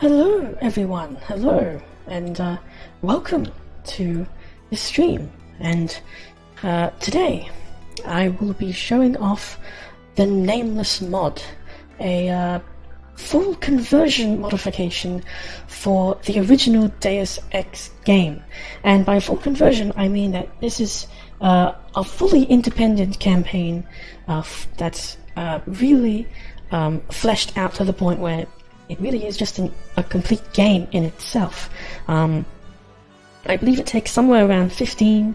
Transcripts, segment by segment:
Hello everyone, hello, and welcome to the stream. And today I will be showing off the Nameless mod, a full conversion modification for the original Deus Ex game. And by full conversion I mean that this is a fully independent campaign that's really fleshed out to the point where it really is just a complete game in itself. I believe it takes somewhere around 15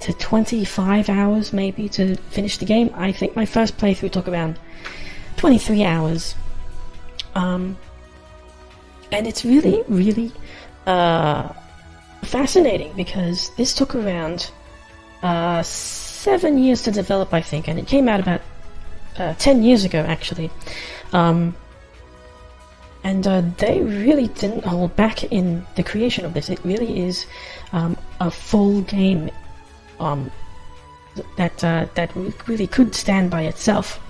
to 25 hours maybe to finish the game. I think my first playthrough took around 23 hours. And it's really fascinating because this took around 7 years to develop, I think, and it came out about 10 years ago actually. And they really didn't hold back in the creation of this. It really is a full game that really could stand by itself.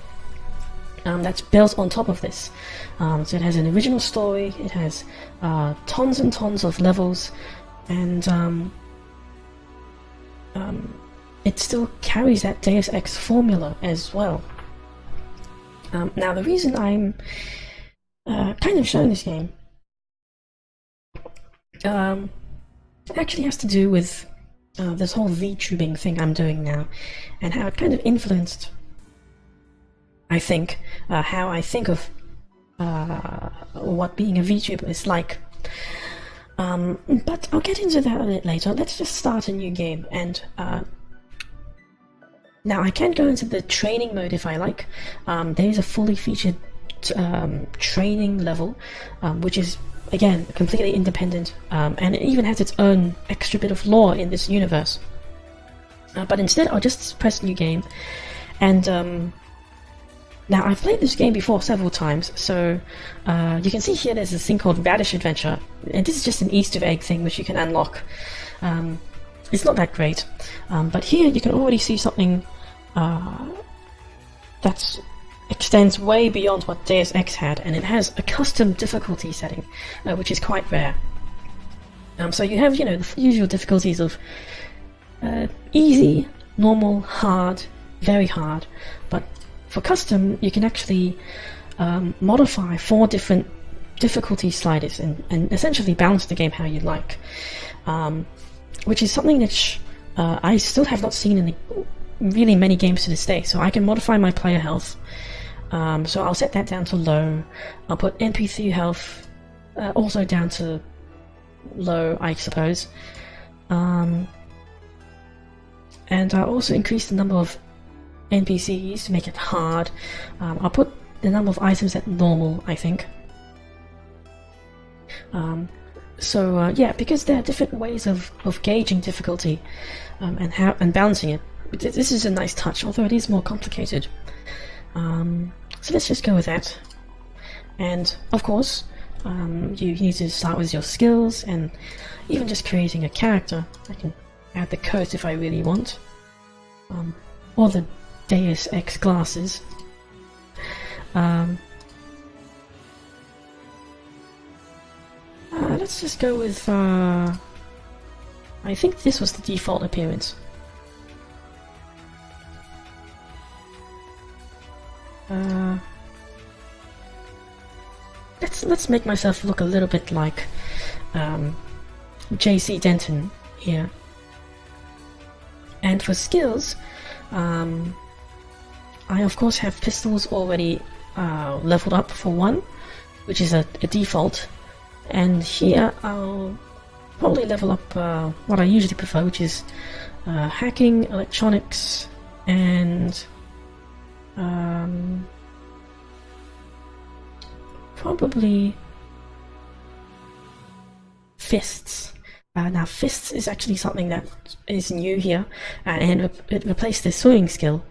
That's built on top of this. So it has an original story, it has tons and tons of levels, and it still carries that Deus Ex formula as well. Now the reason I'm kind of showing this game actually has to do with this whole VTubing thing I'm doing now, and how it kind of influenced, I think, how I think of what being a VTuber is like. But I'll get into that a bit later. Let's just start a new game, and now I can go into the training mode if I like. There is a fully featured training level, which is again completely independent, and it even has its own extra bit of lore in this universe. But instead I'll just press new game, and now I've played this game before several times, so you can see here there's this thing called Radish Adventure, and this is just an Easter egg thing which you can unlock. It's not that great, but here you can already see something that extends way beyond what Deus Ex had, and it has a custom difficulty setting, which is quite rare. So you have, the usual difficulties of easy, normal, hard, very hard, but for custom you can actually modify 4 different difficulty sliders and essentially balance the game how you like, which is something that I still have not seen in really many games to this day. So I can modify my player health. So I'll set that down to low. I'll put NPC health also down to low, I suppose. And I'll also increase the number of NPCs to make it hard. I'll put the number of items at normal, I think. Yeah, because there are different ways of gauging difficulty and balancing it. This is a nice touch, although it is more complicated. So let's just go with that. And of course, you need to start with your skills, and even just creating a character. I can add the coat if I really want, or the Deus Ex glasses. Let's just go with, I think this was the default appearance. Let's make myself look a little bit like JC Denton here. And for skills, I of course have pistols already leveled up for 1, which is a default. And here I'll probably level up what I usually prefer, which is hacking, electronics, and probably fists. Now fists is actually something that is new here, and it replaced the swimming skill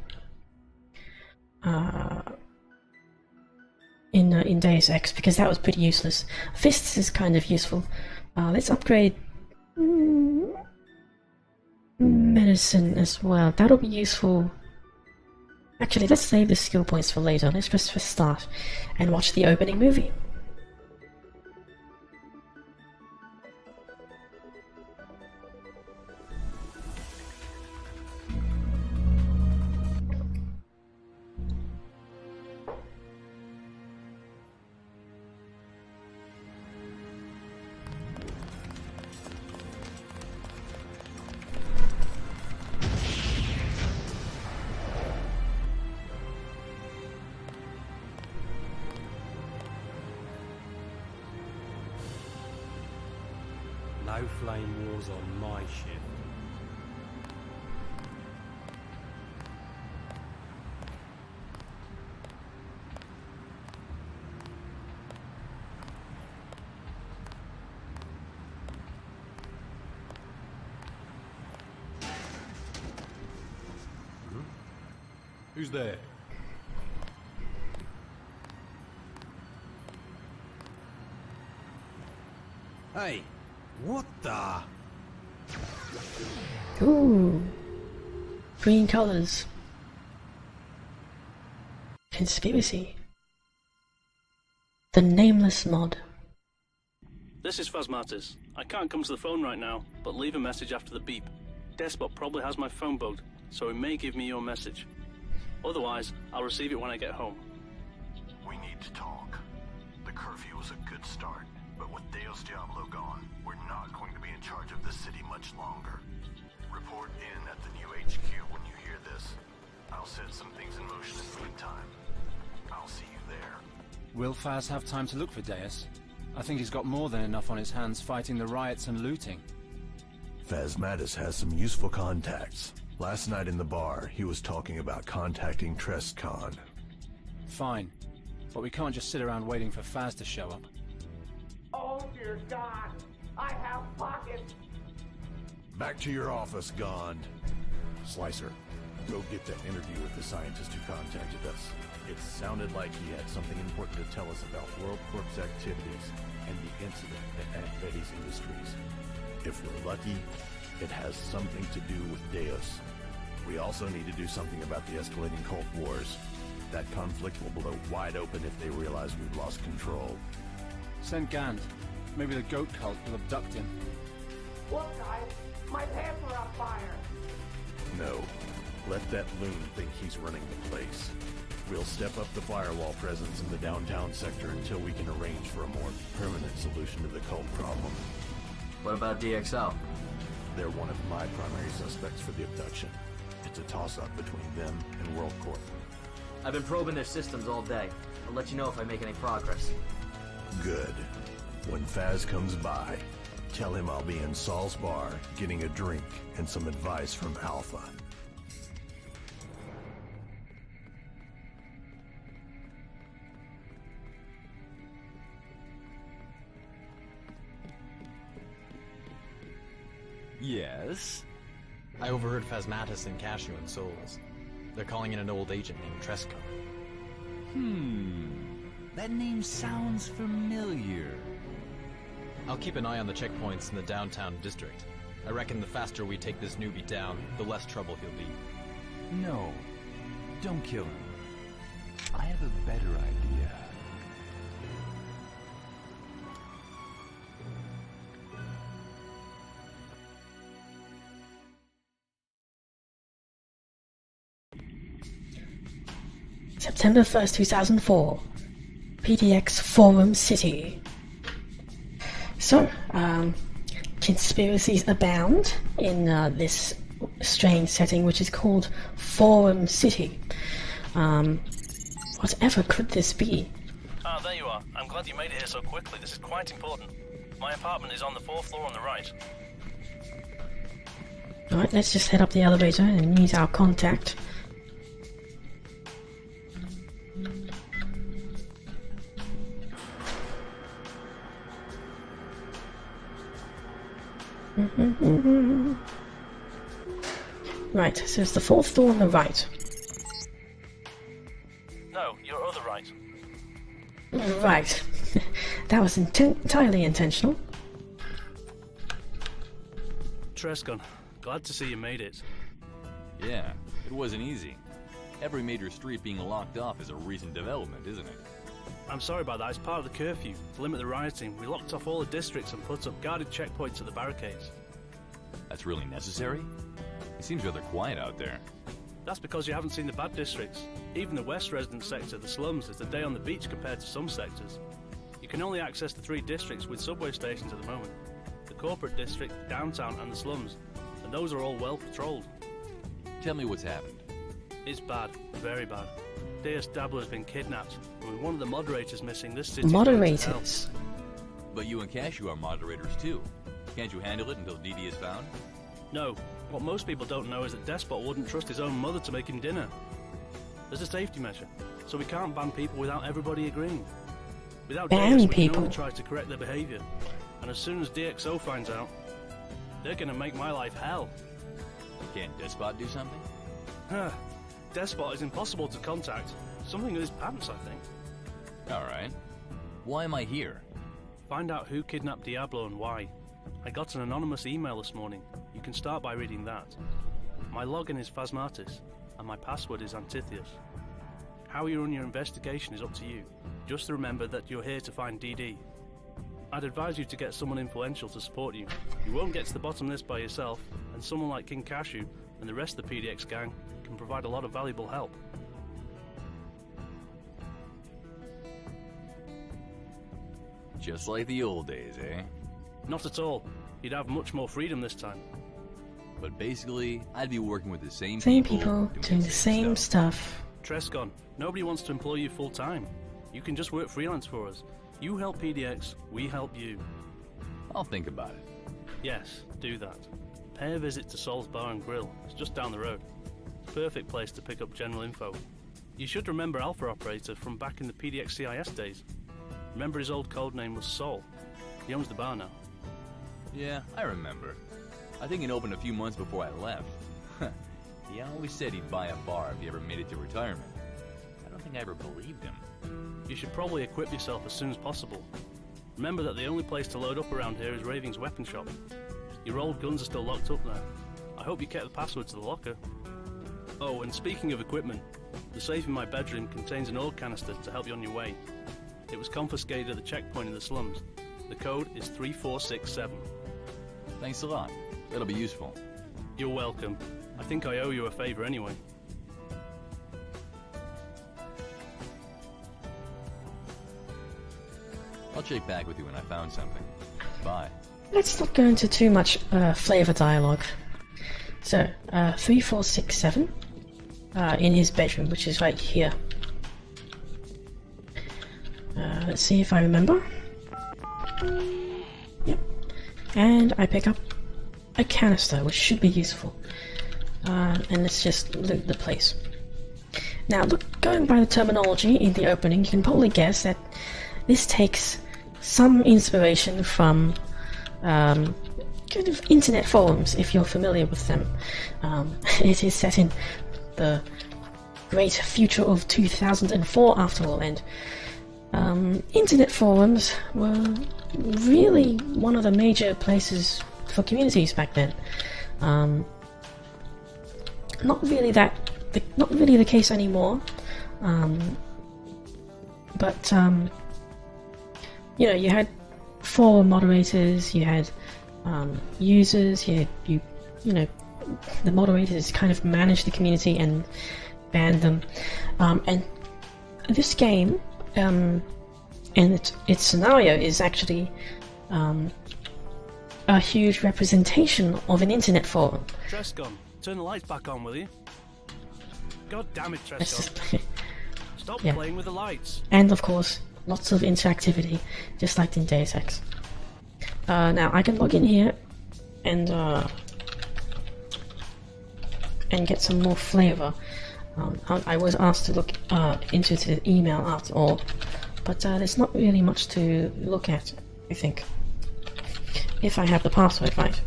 in Deus Ex, because that was pretty useless. Fists is kind of useful. Let's upgrade medicine as well. That'll be useful. Actually, let's save the skill points for later. Let's just start and watch the opening movie. No flame wars on my ship. Who's there? Hey, what the? Ooh. Green colors. Conspiracy. The Nameless mod. This is Phasmatis. I can't come to the phone right now, but leave a message after the beep. Despot probably has my phone bugged, so he may give me your message. Otherwise, I'll receive it when I get home. We need to talk. The curfew was a good start, but with Deus Diablo gone, we're not going to be in charge of this city much longer. Report in at the new HQ when you hear this. I'll set some things in motion in the meantime. I'll see you there. Will Faz have time to look for Deus? I think he's got more than enough on his hands fighting the riots and looting. Phasmatis has some useful contacts. Last night in the bar, he was talking about contacting Trescon. Fine, but we can't just sit around waiting for Faz to show up. Oh dear God, I have pockets! Back to your office, Gond. Slicer, go get that interview with the scientist who contacted us. It sounded like he had something important to tell us about World Corp's activities and the incident at Aunt Betty's Industries. If we're lucky, it has something to do with Deus. We also need to do something about the escalating cult wars. That conflict will blow wide open if they realize we've lost control. Send Gand. Maybe the goat cult will abduct him. Look guys, my pants are on fire! No. Let that loon think he's running the place. We'll step up the firewall presence in the downtown sector until we can arrange for a more permanent solution to the cult problem. What about DXL? They're one of my primary suspects for the abduction. It's a toss-up between them and World Corp. I've been probing their systems all day. I'll let you know if I make any progress. Good. When Faz comes by, tell him I'll be in Saul's bar getting a drink and some advice from Alpha. Yes? I overheard Phasmatis and Cashew and Souls. They're calling in an old agent named Tresco. That name sounds familiar. I'll keep an eye on the checkpoints in the downtown district. I reckon the faster we take this newbie down, the less trouble he'll be. No, don't kill him. I have a better idea. September 1st, 2004. PDX Forum City. So, conspiracies abound in this strange setting, which is called Forum City. Whatever could this be? Ah, there you are. I'm glad you made it here so quickly. This is quite important. My apartment is on the 4th floor on the right. Alright, let's just head up the elevator and meet our contact. Right, so it's the 4th door on the right. No, your other right. Right. That was entirely intentional. Trescon, glad to see you made it. Yeah, it wasn't easy. Every major street being locked off is a recent development, isn't it? I'm sorry about that. It's part of the curfew. To limit the rioting, we locked off all the districts and put up guarded checkpoints at the barricades. That's really necessary? It seems rather quiet out there. That's because you haven't seen the bad districts. Even the West resident sector, the slums, is a day on the beach compared to some sectors. You can only access the 3 districts with subway stations at the moment. The corporate district, downtown and the slums. And those are all well patrolled. Tell me what's happened. It's bad. Very bad. Deus Dablo has been kidnapped, and with one of the moderators missing, this city. Moderators? But you and Cashew are moderators too. Can't you handle it until DD is found? No. What most people don't know is that Despot wouldn't trust his own mother to make him dinner. There's a safety measure, so we can't ban people without everybody agreeing. Without Ban Deus, we people? can only try to correct their behavior. And as soon as DxO finds out, they're gonna make my life hell. Can't Despot do something? Despot is impossible to contact. Something in his pants, I think. Alright. Why am I here? Find out who kidnapped Diablo and why. I got an anonymous email this morning. You can start by reading that. My login is Phasmatis, and my password is Antitheus. How you run your investigation is up to you. Just remember that you're here to find DD. I'd advise you to get someone influential to support you. You won't get to the bottom of this by yourself, and someone like King Cashew and the rest of the PDX gang can provide a lot of valuable help. Just like the old days, eh? Not at all. You'd have much more freedom this time. But basically, I'd be working with the same people doing the same stuff. Trescon, nobody wants to employ you full time. You can just work freelance for us. You help PDX, we help you. I'll think about it. Yes, do that. Pay a visit to Sol's Bar and Grill. It's just down the road. Perfect place to pick up general info. You should remember Alpha Operator from back in the PDX CIS days. Remember his old code name was Sol. He owns the bar now. Yeah, I remember. I think it opened a few months before I left. He always said he'd buy a bar if he ever made it to retirement. I don't think I ever believed him. You should probably equip yourself as soon as possible. Remember that the only place to load up around here is Raving's weapon shop. Your old guns are still locked up there. I hope you kept the password to the locker. Oh, and speaking of equipment, the safe in my bedroom contains an oil canister to help you on your way. It was confiscated at the checkpoint in the slums. The code is 3467. Thanks a lot. That'll be useful. You're welcome. I think I owe you a favor anyway. I'll check back with you when I found something. Bye. Let's not go into too much flavor dialogue. So, 3467 in his bedroom, which is right here. Let's see if I remember. Yep. And I pick up a canister, which should be useful. And let's just loot the place. Now, look, going by the terminology in the opening, you can probably guess that this takes some inspiration from kind of internet forums, if you're familiar with them. It is set in the great future of 2004, after all, and internet forums were really one of the major places for communities back then. Not really the case anymore. But you know, you had forum moderators, you had users, you know, the moderators kind of managed the community and banned them. And this game and its scenario is actually a huge representation of an internet forum. Trescon, turn the lights back on, will you? God damn it, Trescon. Stop playing with the lights. And of course, lots of interactivity, just like in Deus Ex. Now I can log in here and get some more flavor. I was asked to look into the email after all, but there's not really much to look at, I think. If I have the password right.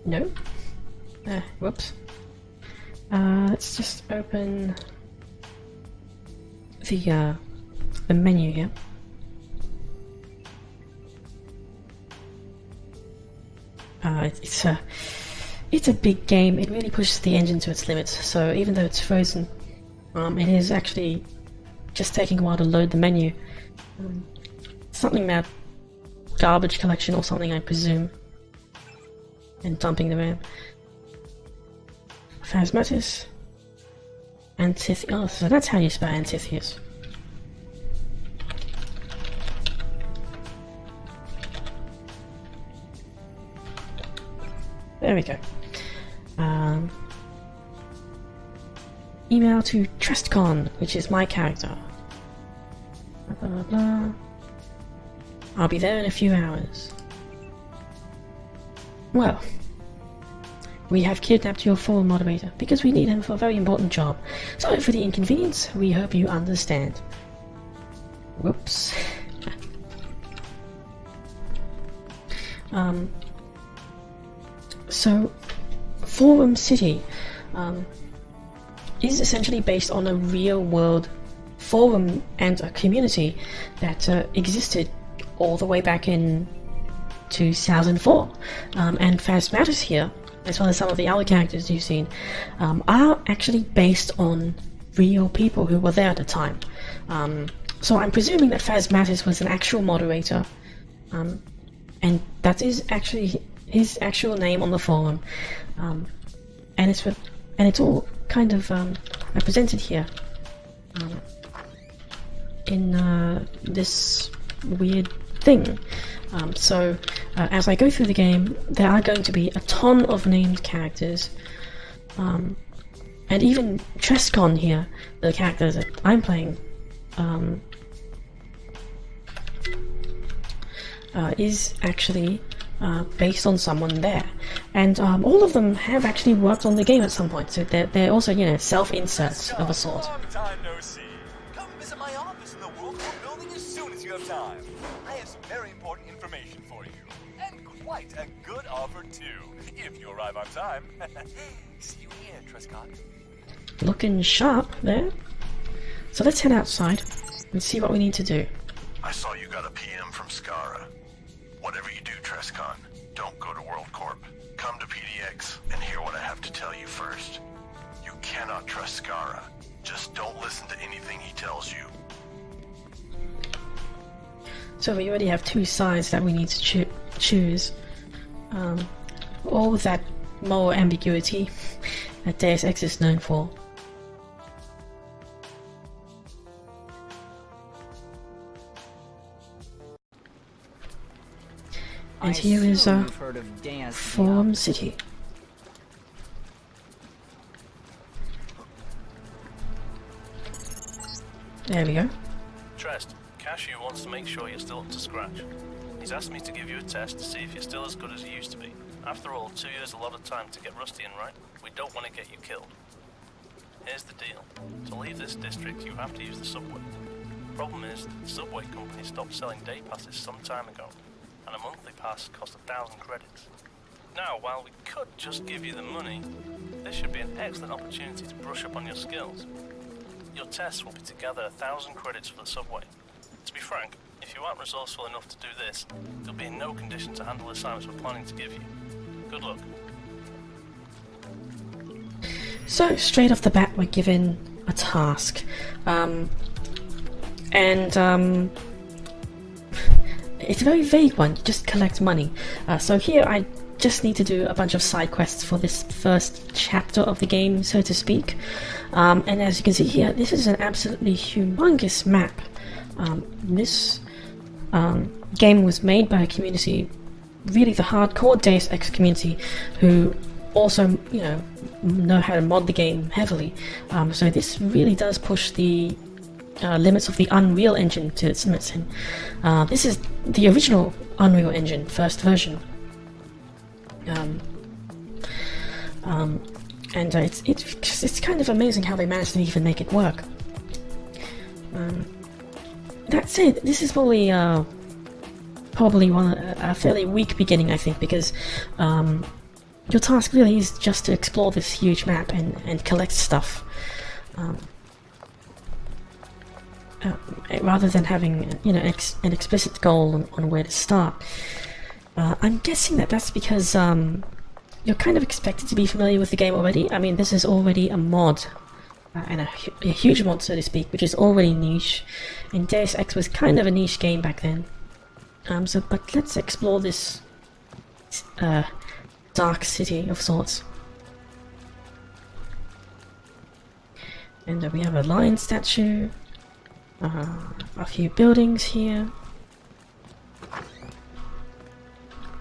No? Whoops. Let's just open the menu here. It's a big game. It really pushes the engine to its limits. So even though it's frozen, it is actually just taking a while to load the menu. Something about garbage collection or something, I presume, and dumping the RAM. Phasmatis. Antitheus. Oh, so that's how you spell Antitheus. There we go. Email to Trescon, which is my character. Blah blah. I'll be there in a few hours. Well, we have kidnapped your forum moderator because we need him for a very important job. Sorry for the inconvenience. We hope you understand. Whoops. So, Forum City is essentially based on a real-world forum and a community that existed all the way back in 2004. And Phasmatus here, as well as some of the other characters you've seen, are actually based on real people who were there at the time. So I'm presuming that Phasmatus was an actual moderator, and that is actually his actual name on the forum, and it's all kind of represented here in this weird thing. So as I go through the game, there are going to be a ton of named characters, and even Trescon here, the character that I'm playing, is actually based on someone there, and all of them have actually worked on the game at some point, so they're also, you know, self-inserts of a sort. Long time no see. Come visit my office in the World Corp building as soon as you have time. I have some very important information for you, and quite a good offer too, if you arrive on time. See you here, Trescott. Looking sharp there. So let's head outside and see what we need to do. I saw you got a PM from Skara. Whatever you do, Trescon, don't go to World Corp. Come to PDX and hear what I have to tell you first. You cannot trust Skara. Just don't listen to anything he tells you. So we already have two sides that we need to choose. All with that moral ambiguity that Deus Ex is known for. And here is Forum City. There we go. Trest, Cashew wants to make sure you're still up to scratch. He's asked me to give you a test to see if you're still as good as you used to be. After all, 2 years is a lot of time to get rusty in, right? We don't want to get you killed. Here's the deal. To leave this district, you have to use the subway. Problem is, the subway company stopped selling day passes some time ago, and a monthly pass costs 1,000 credits. Now, while we could just give you the money, this should be an excellent opportunity to brush up on your skills. Your tests will be to gather 1,000 credits for the subway. To be frank, if you aren't resourceful enough to do this, you'll be in no condition to handle the assignments we're planning to give you. Good luck. So, straight off the bat, we're given a task. It's a very vague one, just collect money. So here I just need to do a bunch of side quests for this first chapter of the game, so to speak. And as you can see here, this is an absolutely humongous map. This game was made by a community, really the hardcore Deus Ex community, who also, you know how to mod the game heavily. So this really does push the limits of the Unreal Engine to its limits. And this is the original Unreal Engine, first version. And it's kind of amazing how they managed to even make it work. That said, this is probably a fairly weak beginning, I think, because your task really is just to explore this huge map and collect stuff. Rather than having, you know, an explicit goal on where to start. I'm guessing that's because you're kind of expected to be familiar with the game already. I mean, this is already a mod, and a huge mod, so to speak, which is already niche. And Deus Ex was kind of a niche game back then. But let's explore this dark city of sorts. And we have a lion statue. A few buildings here.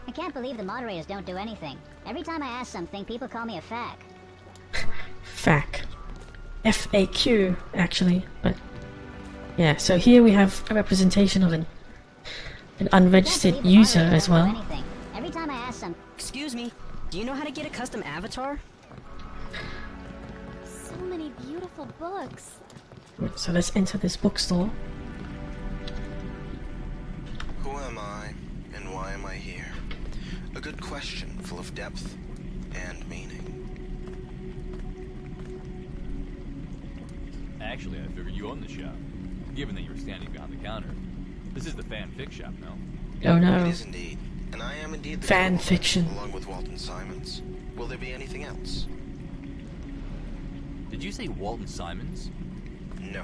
I can't believe the moderators don't do anything. Every time I ask something, people call me a FAQ. FAQ. FAQ, actually, but Yeah, so here we have a representation of an unregistered user as well. Every time I ask some... Excuse me, do you know how to get a custom avatar? So many beautiful books. So let's enter this bookstore. Who am I, and why am I here? A good question, full of depth and meaning. Actually, I figured you owned the shop, given that you were standing behind the counter. This is the fanfic shop, no? Oh no. It is indeed, and I am indeed the fan fiction. Along with Walton Simons. Will there be anything else? Did you say Walton Simons? No.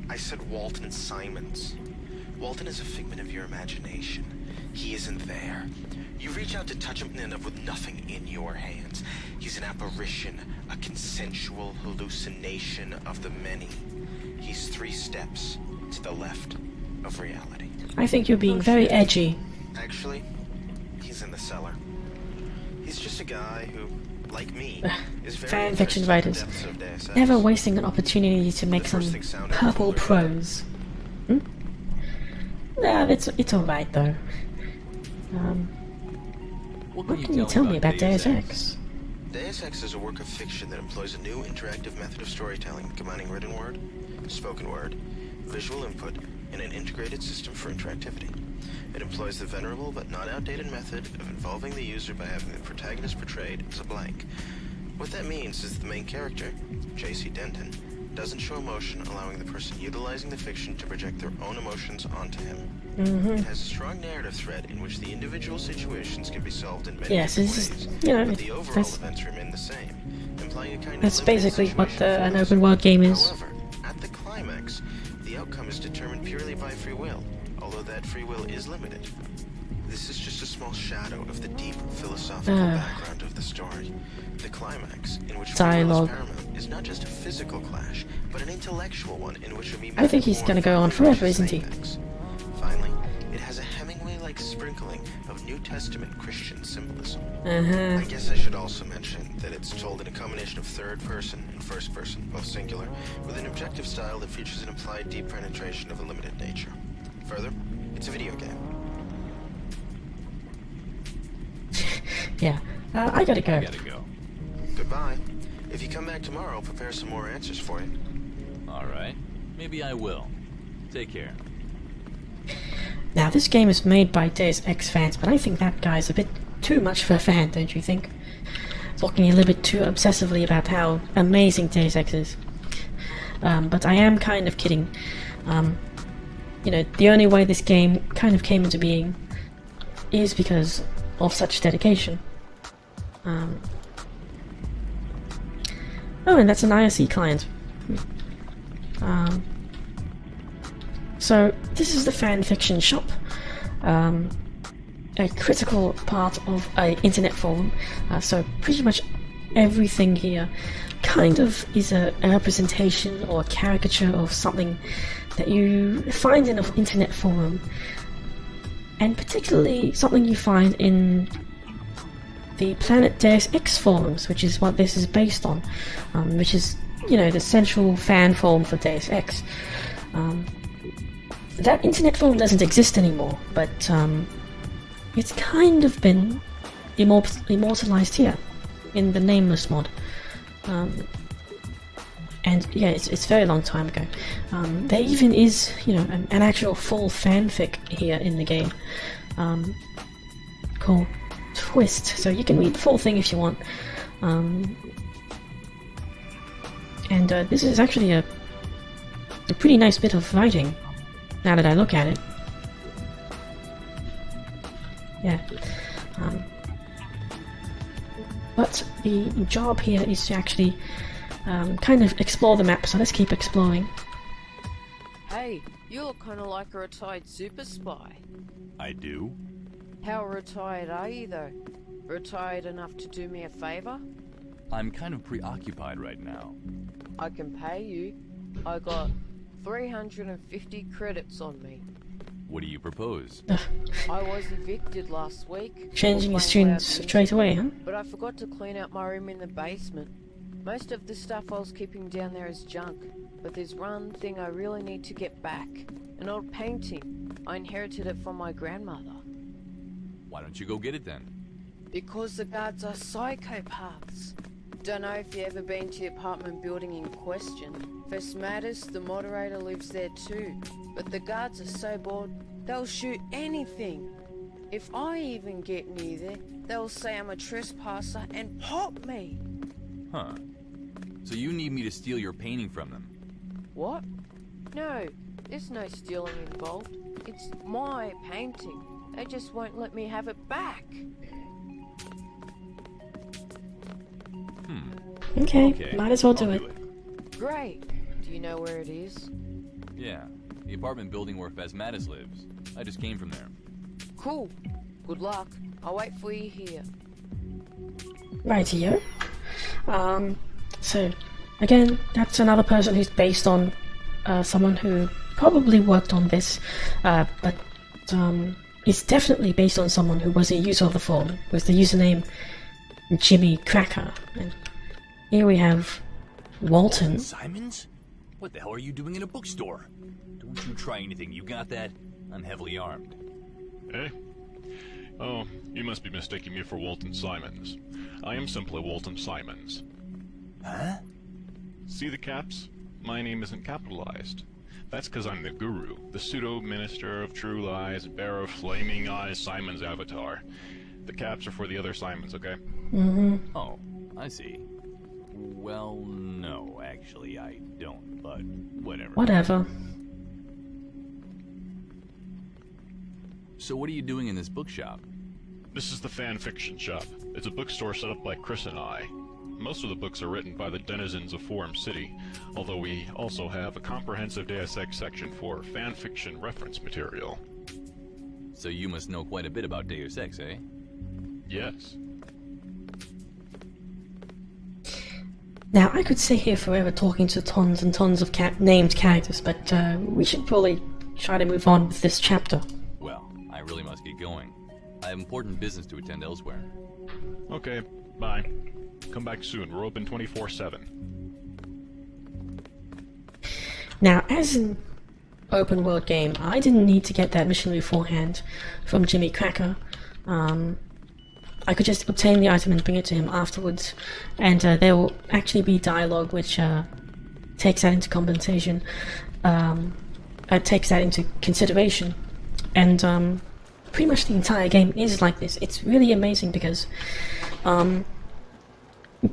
I said Walton Simons. Walton is a figment of your imagination. He isn't there. You reach out to touch him and end up with nothing in your hands. He's an apparition, a consensual hallucination of the many. He's 3 steps to the left of reality. I think you're being very edgy. Actually, he's in the cellar. He's just a guy who, like me, is very fan fiction interested in the writers depths of Deus Ex. never wasting an opportunity to make some purple prose. Nah, it's alright though. What can you tell me about Deus Ex? Deus Ex is a work of fiction that employs a new interactive method of storytelling, combining written word, spoken word, visual input, and an integrated system for interactivity. It employs the venerable but not outdated method of involving the user by having the protagonist portrayed as a blank. What that means is the main character, J.C. Denton, doesn't show emotion, allowing the person utilizing the fiction to project their own emotions onto him. It has a strong narrative thread in which the individual situations can be solved in many different ways, but the overall events remain the same, implying a kind that's of basically what an open world game is. However, at the climax, the outcome is determined purely by free will, although that free will is limited. This is just a small shadow of the deep philosophical background of the story. The climax, in which dialogue free will is paramount, is not just a physical clash, but an intellectual one in which we I think he's gonna go on forever, isn't he? Finally, it has a Hemingway-like sprinkling of New Testament Christian symbolism. I guess I should also mention that it's told in a combination of third person and first person, both singular, with an objective style that features an implied deep penetration of a limited nature. Further, it's a video game. Yeah, I gotta go. Goodbye. If you come back tomorrow, I'll prepare some more answers for you. Alright. Maybe I will. Take care. Now, this game is made by Deus Ex fans, but I think that guy's a bit too much for a fan, don't you think? Talking a little bit too obsessively about how amazing Deus Ex is. But I am kind of kidding. You know, the only way this game kind of came into being is because of such dedication. Oh, and that's an IRC client. So, this is the fanfiction shop. A critical part of an internet forum. So, pretty much everything here kind of is a representation or a caricature of something that you find in an internet forum. And particularly something you find in the Planet Deus Ex forums, which is what this is based on, which is, you know, the central fan forum for Deus Ex. That internet forum doesn't exist anymore, but it's kind of been immortalized here in the Nameless mod. And yeah, it's a very long time ago. There even is, you know, an actual full fanfic here in the game called Twist, so you can read the full thing if you want. And this is actually a pretty nice bit of writing, now that I look at it. Yeah. But the job here is to actually kind of explore the map, so let's keep exploring. Hey, you look kind of like a retired super spy. I do? How retired are you, though? Retired enough to do me a favor? I'm kind of preoccupied right now. I can pay you. I got 350 credits on me. What do you propose? I was evicted last week. Changing his tunes straight away, huh? But I forgot to clean out my room in the basement. Most of the stuff I was keeping down there is junk. but there's one thing I really need to get back. An old painting. I inherited it from my grandmother. Why don't you go get it then? Because the guards are psychopaths. Don't know if you've ever been to the apartment building in question. First matters, the moderator lives there too. But the guards are so bored, they'll shoot anything. If I even get near there, they'll say I'm a trespasser and pop me. Huh. So you need me to steal your painting from them? What? No, there's no stealing involved. It's my painting. They just won't let me have it back. Okay, might as well do it. Great. Do you know where it is? Yeah, the apartment building where Phasmatis lives. I just came from there. Cool. Good luck. I'll wait for you here. Rightio. So, again, that's another person who's based on someone who probably worked on this, but it's definitely based on someone who was a user of the forum, with the username Jimmy Cracker. And here we have Walton. Simons? What the hell are you doing in a bookstore? Don't you try anything, you got that? I'm heavily armed. Eh? Oh, you must be mistaking me for Walton Simons. I am simply Walton Simons. Huh? See the caps? My name isn't capitalized. That's because I'm the guru, the pseudo-minister of true lies, bearer of flaming eyes, Simon's avatar. The caps are for the other Simons, okay? Oh, I see. Well, no, actually, I don't, but whatever. Whatever. So what are you doing in this bookshop? This is the fan fiction shop. It's a bookstore set up by Chris and I. Most of the books are written by the denizens of Forum City, although we also have a comprehensive Deus Ex section for fan fiction reference material. So you must know quite a bit about Deus Ex, eh? Yes. Now, I could sit here forever talking to tons and tons of named characters, but we should probably try to move on with this chapter. Well, I really must get going. I have important business to attend elsewhere. Okay, bye. Come back soon. We're open 24/7. Now, as an open world game, I didn't need to get that mission beforehand from Jimmy Cracker. I could just obtain the item and bring it to him afterwards, and there will actually be dialogue which takes that into compensation, takes that into consideration, and pretty much the entire game is like this. It's really amazing because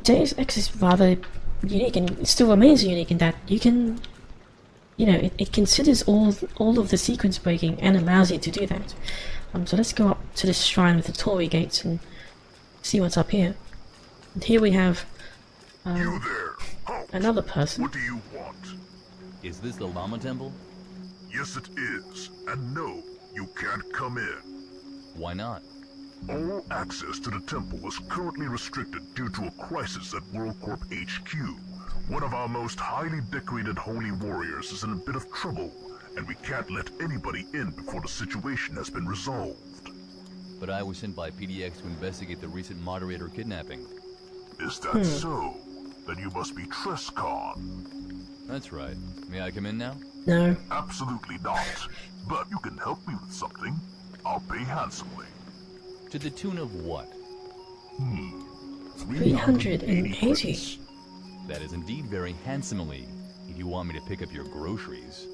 Deus Ex is rather unique, and it still remains unique in that you can, it considers all of the sequence breaking and allows you to do that. So let's go up to this shrine with the Torii gates and see what's up here. And here we have You there, Halt. another person. What do you want? Is this the Llama Temple? Yes, it is. And no, you can't come in. Why not? All access to the temple is currently restricted due to a crisis at WorldCorp HQ. One of our most highly decorated holy warriors is in a bit of trouble, and we can't let anybody in before the situation has been resolved. But I was sent by PDX to investigate the recent moderator kidnapping. Is that so? Then you must be Trescon. That's right. May I come in now? No. Absolutely not. But you can help me with something. I'll pay handsomely. To the tune of what? 380. That is indeed very handsomely, if you want me to pick up your groceries.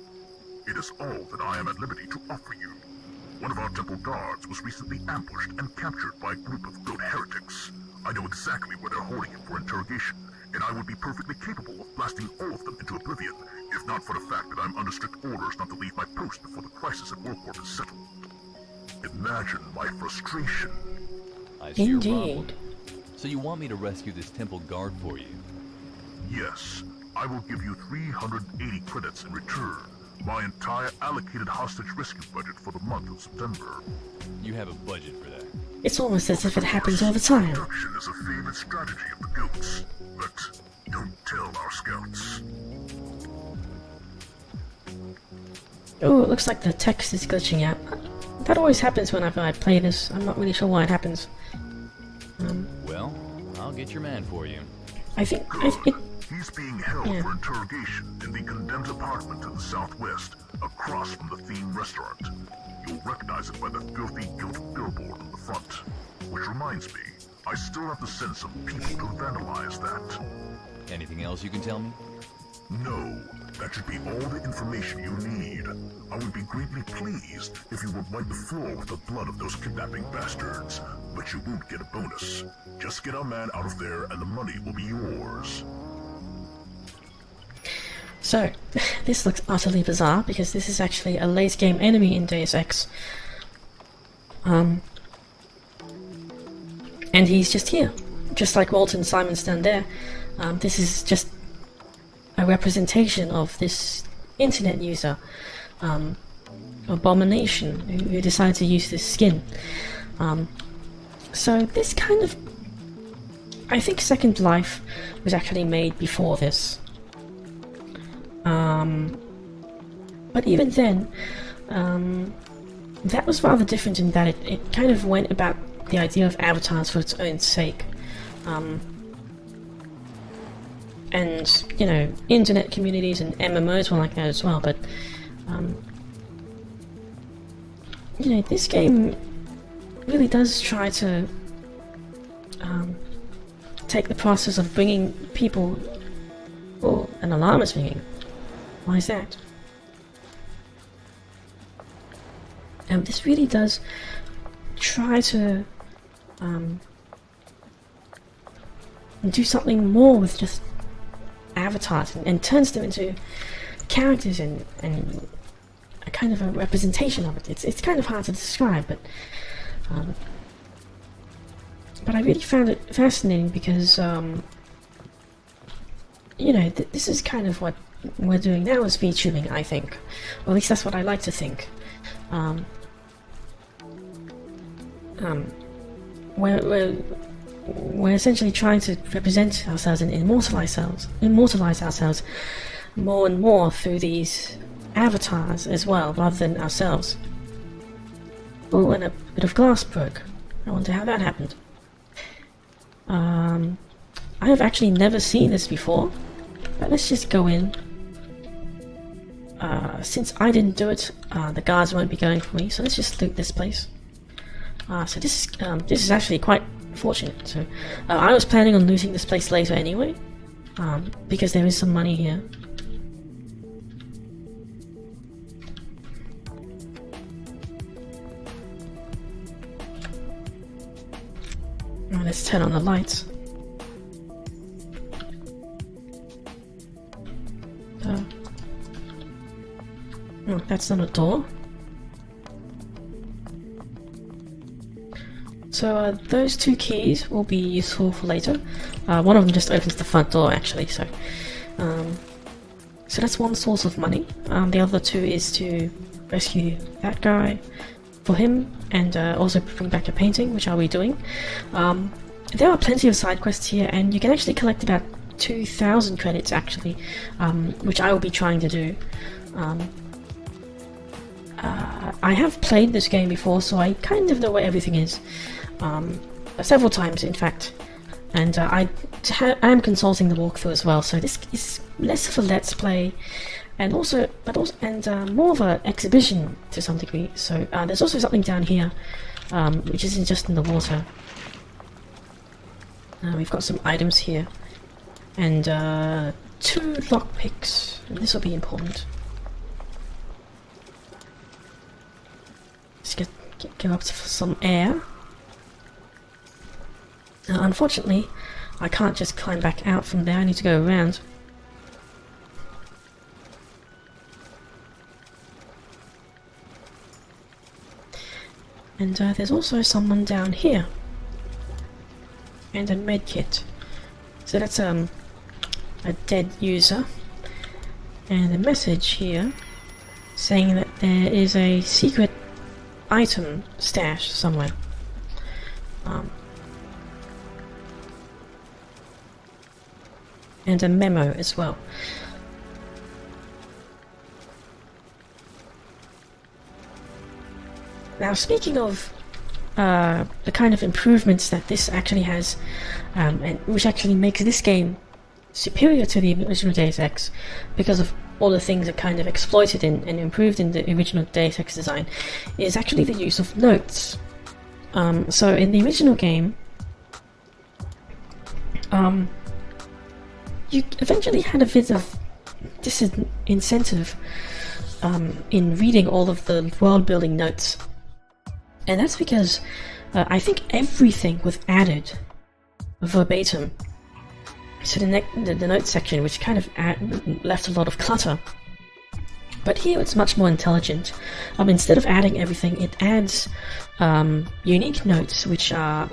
It is all that I am at liberty to offer you. One of our temple guards was recently ambushed and captured by a group of goat heretics. I know exactly where they're holding him for interrogation, and I would be perfectly capable of blasting all of them into oblivion, if not for the fact that I'm under strict orders not to leave my post before the crisis at WorldCorp is settled. Imagine my frustration. I see your problem. Indeed. So you want me to rescue this temple guard for you? Yes, I will give you 380 credits in return. My entire allocated hostage rescue budget for the month of September. You have a budget for that. It's almost as if it happens all the time. Abduction is a favorite strategy of the goats, but don't tell our scouts. Oh, it looks like the text is glitching out. That always happens whenever I play this. I'm not really sure why it happens. Well, I'll get your man for you. I think He's being held for interrogation in the condemned apartment to the southwest, across from the theme restaurant. You'll recognize it by the filthy guilt billboard on the front. Which reminds me, I still have to send some people to vandalize that. Anything else you can tell me? No, that should be all the information you need. I would be greatly pleased if you would wipe the floor with the blood of those kidnapping bastards. But you won't get a bonus. Just get our man out of there and the money will be yours. So, this looks utterly bizarre because this is actually a late game enemy in Deus Ex. And he's just here. Just like Walton Simon's down there. This is just a representation of this internet user, Abomination, who decided to use this skin. So this kind of... I think Second Life was actually made before this. But even then, that was rather different in that it kind of went about the idea of avatars for its own sake. And, you know, internet communities and MMOs were like that as well, but, you know, this game really does try to take the process of bringing people... Oh, an alarm is ringing. Why is that? This really does try to do something more with just avatars and turns them into characters and a kind of a representation of it. It's kind of hard to describe, but I really found it fascinating because you know, this is kind of what we're doing now as VTubing, I think. Or at least that's what I like to think. We're essentially trying to represent ourselves and immortalize ourselves more and more through these avatars as well, rather than ourselves. Oh, and a bit of glass broke. I wonder how that happened. I have actually never seen this before, but let's just go in. Since I didn't do it, the guards won't be going for me, so let's just loot this place. So this is actually quite fortunate. So I was planning on looting this place later anyway, because there is some money here. Right, let's turn on the lights. Oh, that's not a door. So those two keys will be useful for later. One of them just opens the front door actually, so that's one source of money. The other two is to rescue that guy for him and also bring back a painting, which I'll be doing. There are plenty of side quests here, and you can actually collect about 2,000 credits actually, which I will be trying to do. I have played this game before, so I kind of know where everything is. Several times, in fact. And I am consulting the walkthrough as well, so this is less of a let's play, and more of an exhibition to some degree. So there's also something down here, which isn't just in the water. We've got some items here, and 2 lockpicks, and this will be important. Let's go up for some air. Unfortunately, I can't just climb back out from there, I need to go around. And there's also someone down here. And a medkit. So that's a dead user. And a message here saying that there is a secret item stash somewhere. And a memo as well. Now, speaking of the kind of improvements that this actually has, and which actually makes this game superior to the original Deus Ex because of all the things that kind of exploited and improved in the original Deus Ex design is actually the use of notes. So in the original game, you eventually had a bit of disincentive in reading all of the world-building notes, and that's because I think everything was added verbatim to the notes section, which kind of left a lot of clutter. But here it's much more intelligent. Instead of adding everything, it adds unique notes which are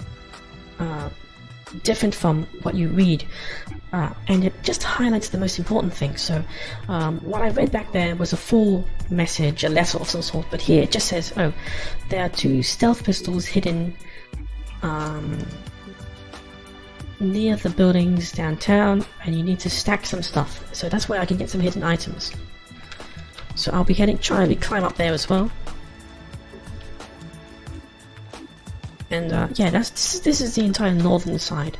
different from what you read, and it just highlights the most important things. So what I read back there was a full message, a letter of some sort, but here it just says, oh, there are 2 stealth pistols hidden near the buildings downtown, and you need to stack some stuff. So that's where I can get some hidden items. So I'll be trying to climb up there as well. And yeah, this is the entire northern side.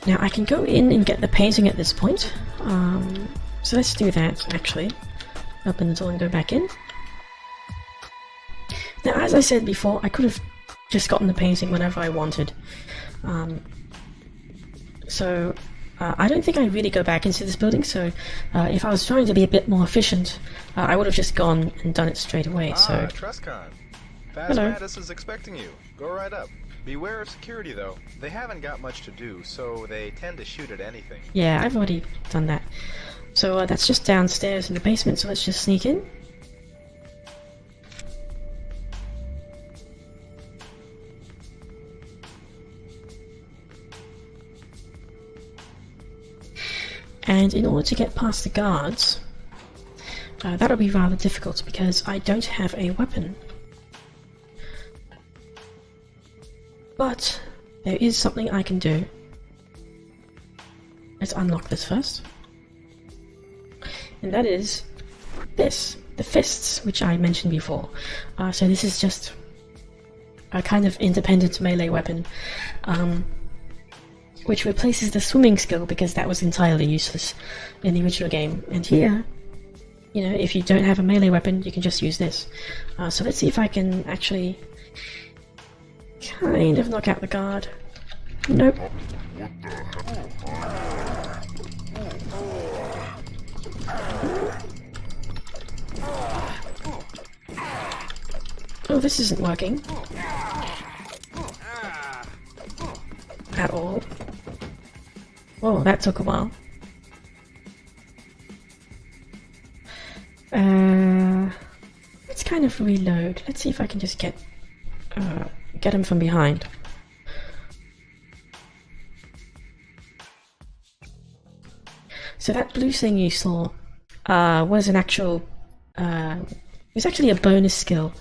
Now I can go in and get the painting at this point. So let's do that actually. Open the door and go back in. Now, as I said before, I could have just gotten the painting whenever I wanted. So I don't think I really go back into this building, so if I was trying to be a bit more efficient, I would have just gone and done it straight away. So Truscon. Hello. Phasmatus is expecting you. Go right up. Beware of security, though. They haven't got much to do, so they tend to shoot at anything. Yeah, I've already done that. So that's just downstairs in the basement, so let's just sneak in. And in order to get past the guards, that'll be rather difficult because I don't have a weapon. But there is something I can do. Let's unlock this first. And that is this, the fists, which I mentioned before. So this is just a kind of independent melee weapon, which replaces the swimming skill because that was entirely useless in the original game. And here, you know, if you don't have a melee weapon, you can just use this. So let's see if I can actually kind of knock out the guard. Nope. Oh, this isn't working. At all. Whoa, that took a while. Let's kind of reload. Let's see if I can just get him from behind. So that blue thing you saw was an actual, it was actually a bonus skill,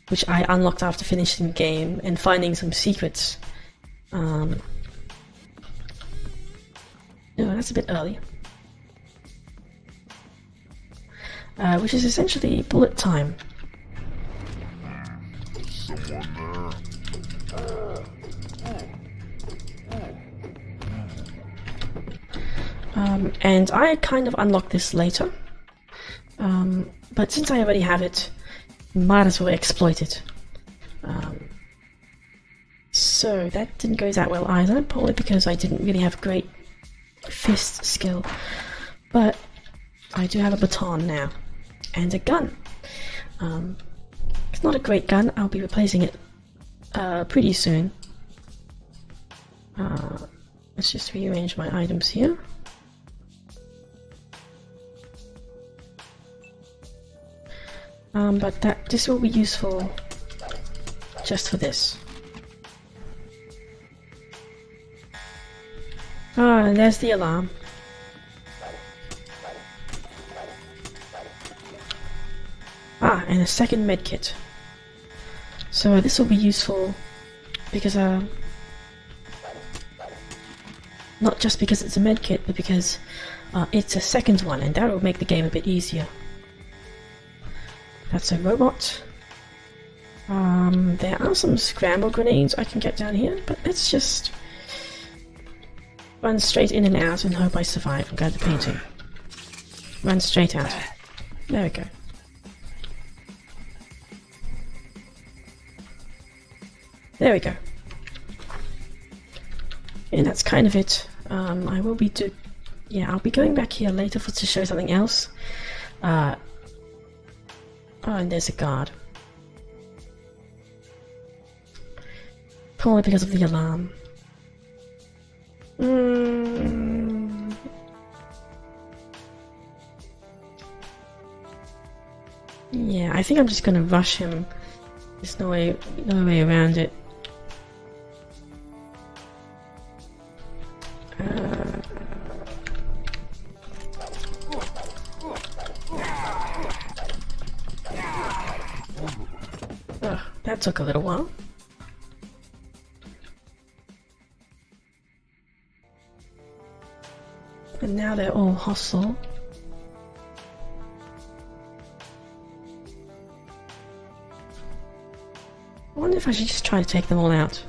which I unlocked after finishing the game and finding some secrets. No, that's a bit early. Which is essentially bullet time. And I kind of unlocked this later, but since I already have it, might as well exploit it. So that didn't go that well either, probably because I didn't really have great fist skill, but I do have a baton now, and a gun. It's not a great gun, I'll be replacing it pretty soon. Let's just rearrange my items here. But this will be useful just for this. Ah, and there's the alarm. Ah, and a second medkit. So this will be useful because Not just because it's a medkit, but because it's a second one, and that will make the game a bit easier. That's a robot. There are some scramble grenades I can get down here, but let's just run straight in and out and hope I survive and grab the painting. Run straight out. There we go. There we go. And that's kind of it. I will be I'll be going back here later to show something else. Oh, and there's a guard. Probably because of the alarm. Yeah, I think I'm just gonna rush him. There's no way around it. That took a little while. And now they're all hostile. I wonder if I should just try to take them all out.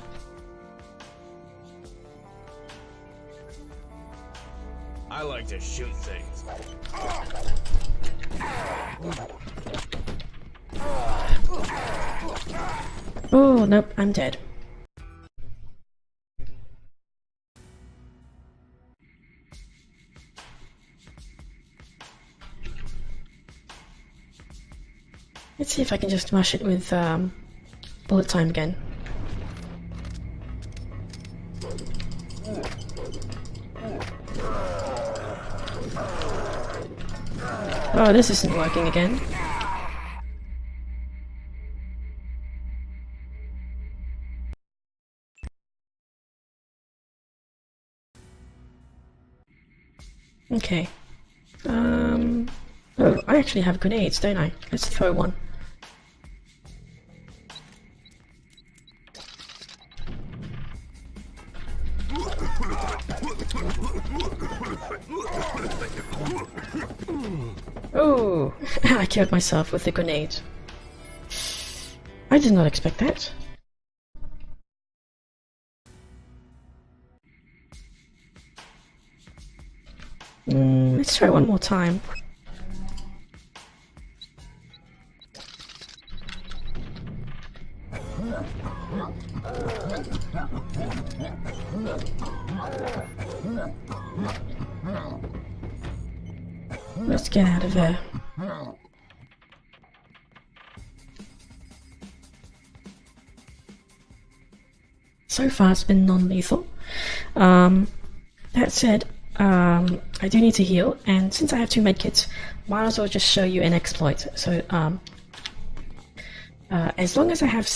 I like to shoot things. Oh, nope, I'm dead. Let's see if I can just rush it with bullet time again. Oh, this isn't working again. Okay. Oh, I actually have grenades, don't I? Let's throw one. Oh, I killed myself with the grenade. I did not expect that. Let's try one more time. Let's get out of there. So far it's been non-lethal. That said, I do need to heal, and since I have 2 medkits, might as well just show you an exploit. So as long as I have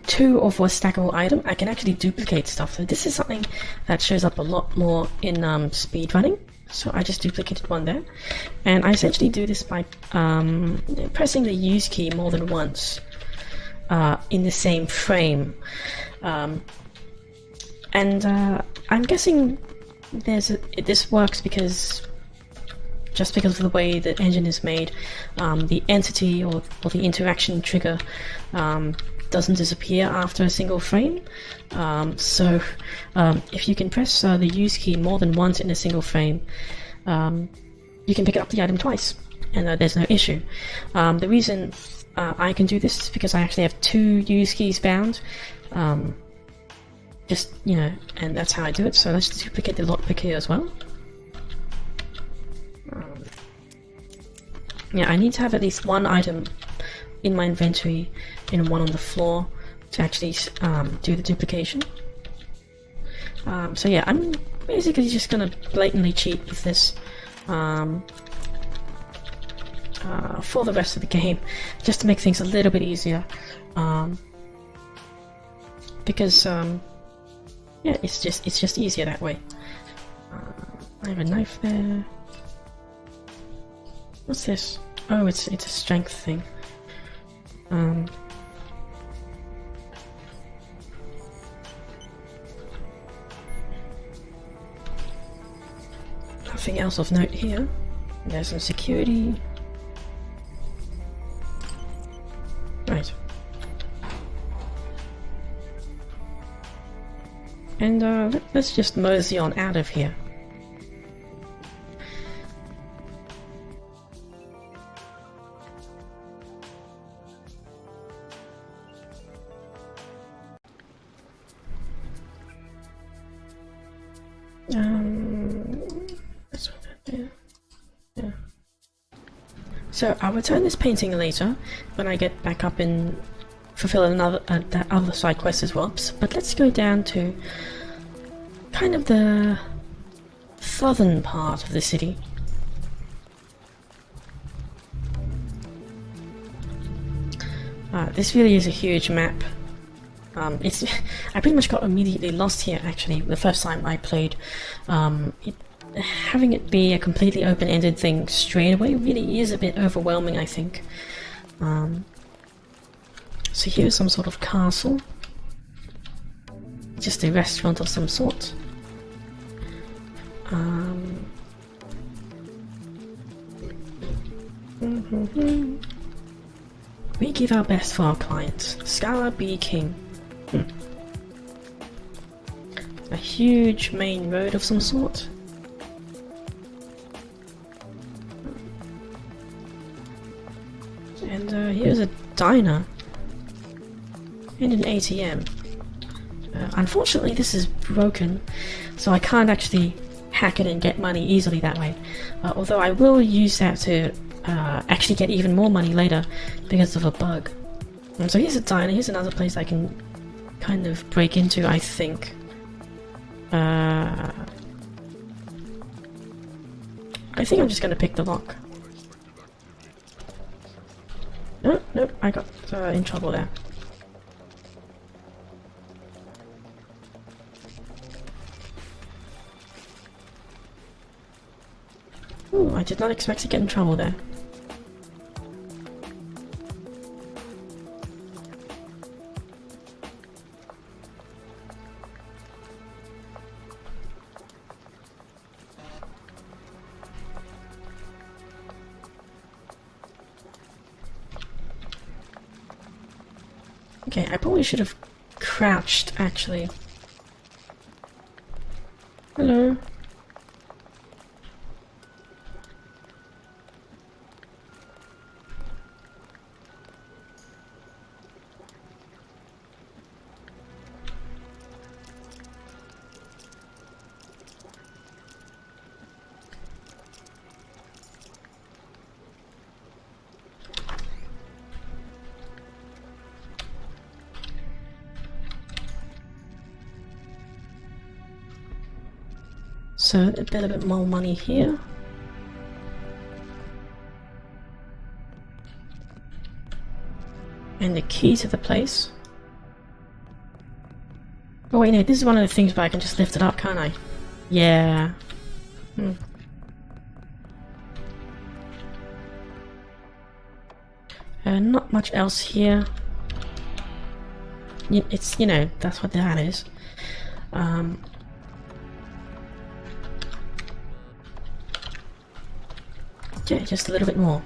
2 of a stackable item, I can actually duplicate stuff. So this is something that shows up a lot more in speedrunning. So I just duplicated one there, and I essentially do this by pressing the use key more than once in the same frame. I'm guessing this works because of the way the engine is made. The entity or the interaction trigger doesn't disappear after a single frame. So if you can press the use key more than once in a single frame, you can pick up the item twice, and there's no issue. The reason I can do this is because I actually have 2 use keys bound. Just, you know, and that's how I do it. So let's duplicate the lockpick here as well. Yeah, I need to have at least 1 item in my inventory and 1 on the floor to actually do the duplication. So yeah, I'm basically just gonna blatantly cheat with this for the rest of the game, just to make things a little bit easier. Because yeah, it's just easier that way. I have a knife there. What's this? Oh, it's a strength thing. Nothing else of note here. There's some security. Right. And let's just mosey on out of here. This one, yeah. So I'll return this painting later when I get back up and fulfill another that other side quest as well. But let's go down to kind of the southern part of the city. This really is a huge map. I pretty much got immediately lost here actually the first time I played. Having it be a completely open-ended thing straight away really is a bit overwhelming, I think. So here's some sort of castle. Just a restaurant of some sort. We give our best for our clients. Scala be king. A huge main road of some sort. And here's a diner. And an ATM. Unfortunately this is broken, so I can't actually hack it and get money easily that way. Although I will use that to actually get even more money later because of a bug. And so here's a diner, here's another place I can kind of break into, I think. I think I'm just gonna pick the lock. Nope, I got in trouble there. Ooh, I did not expect to get in trouble there. Okay, I probably should have crouched, actually. Hello. So a bit more money here. And the key to the place. Oh wait, no, this is one of the things where I can just lift it up, can't I? Yeah. Not much else here. It's, you know, that's what that is. Yeah, just a little bit more.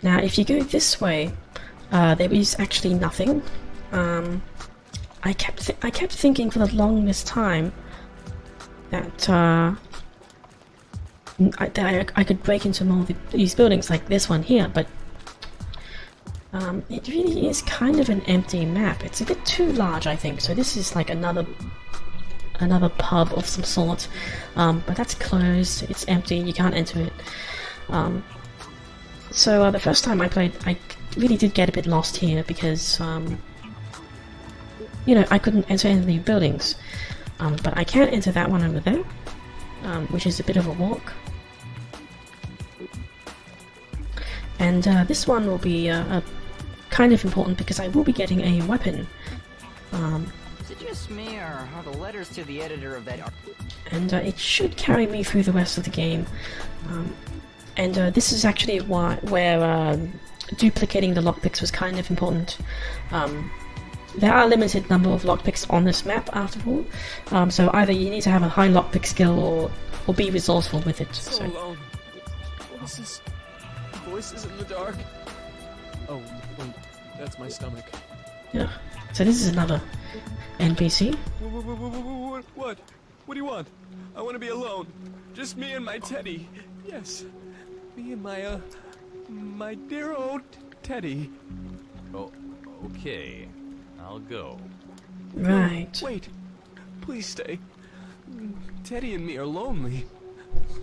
Now, if you go this way, there is actually nothing. I kept thinking for the longest time that I could break into more of these buildings, like this one here, but it really is kind of an empty map. It's a bit too large, I think. So this is like another pub of some sort, but that's closed, it's empty, you can't enter it. So the first time I played, I really did get a bit lost here because, you know, I couldn't enter any of the buildings. But I can enter that one over there, which is a bit of a walk. And this one will be kind of important because I will be getting a weapon. Is it just me, or are the letters to the editor of that and it should carry me through the rest of the game. And this is actually where duplicating the lockpicks was kind of important. there are a limited number of lockpicks on this map after all, so either you need to have a high lockpick skill or be resourceful with it. So alone. Voices in the dark. Oh, wait, that's my stomach. Yeah. So this is another NPC. What? What do you want? I want to be alone. Just me and my teddy. Yes. Me and my dear old teddy. Oh, okay. I'll go. Right. No, wait. Please stay. Teddy and me are lonely.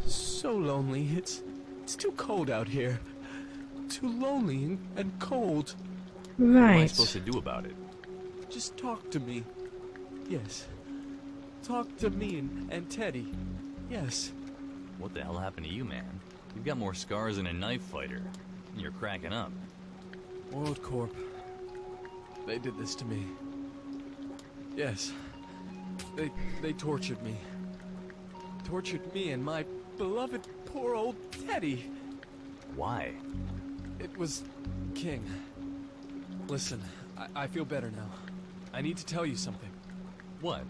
So lonely. It's too cold out here. Too lonely and cold. Right. What am I supposed to do about it? Just talk to me. Yes. Talk to me and Teddy. Yes. What the hell happened to you, man? You've got more scars than a knife fighter. And you're cracking up. World Corp. They did this to me. Yes. They tortured me. Tortured me and my beloved poor old Teddy. Why? It was King. Listen, I feel better now. I need to tell you something. What?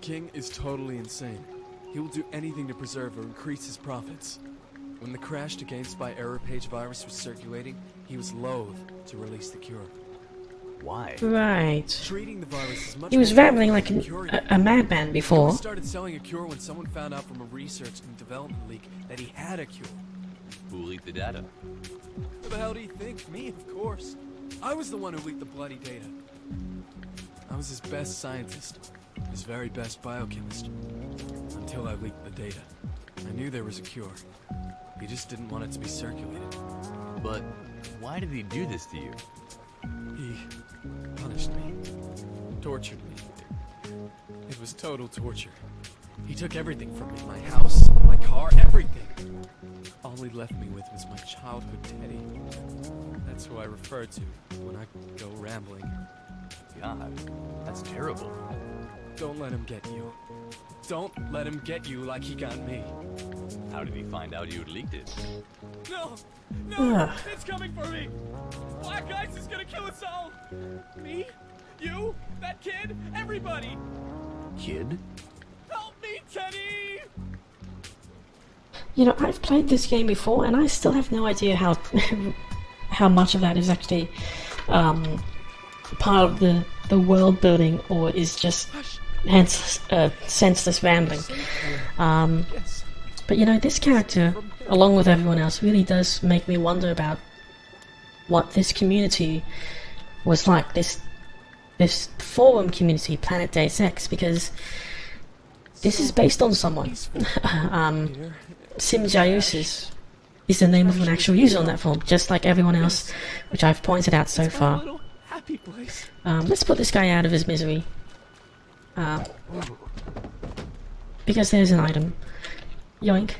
King is totally insane. He will do anything to preserve or increase his profits. When the crashed against by error page virus was circulating, he was loath to release the cure. Why? Right. Treating the virus is much He was more rambling like a madman before. He started selling a cure when someone found out from a research and development leak that he had a cure. Who leaked the data? Who the hell do you think? Me, of course. I was the one who leaked the bloody data. I was his best scientist, his very best biochemist, until I leaked the data. I knew there was a cure. He just didn't want it to be circulated. But why did he do this to you? He punished me, tortured me. It was total torture. He took everything from me, my house, my car, everything. All he left me with was my childhood Teddy. That's who I refer to when I go rambling. God, that's terrible. Don't let him get you. Don't let him get you like he got me. How did he find out you had leaked it? No! No! It's coming for me! Black Ice is gonna kill us all! Me? You? That kid? Everybody! Kid? Help me, Teddy! You know, I've played this game before, and I still have no idea how how much of that is actually part of the world building, or is just hence senseless rambling. But you know, this character, along with everyone else, really does make me wonder about what this community was like. This forum community, Planet Deus Ex, because this is based on someone. Sim Jaius is the name of an actual user on that forum, just like everyone else, which I've pointed out so far. Let's put this guy out of his misery. Because there's an item. Yoink.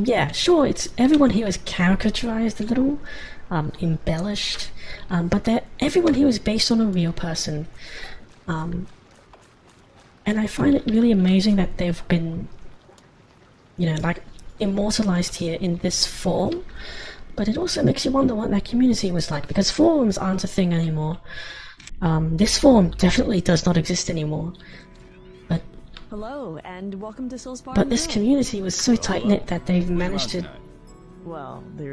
Yeah, sure, everyone here is caricaturized a little, embellished, but everyone here is based on a real person. And I find it really amazing that they've been, you know, like, immortalized here in this form. But it also makes you wonder what that community was like, because forums aren't a thing anymore. This forum definitely does not exist anymore. But hello, and welcome to Soul's Bar. But this community was so tight-knit that they've managed to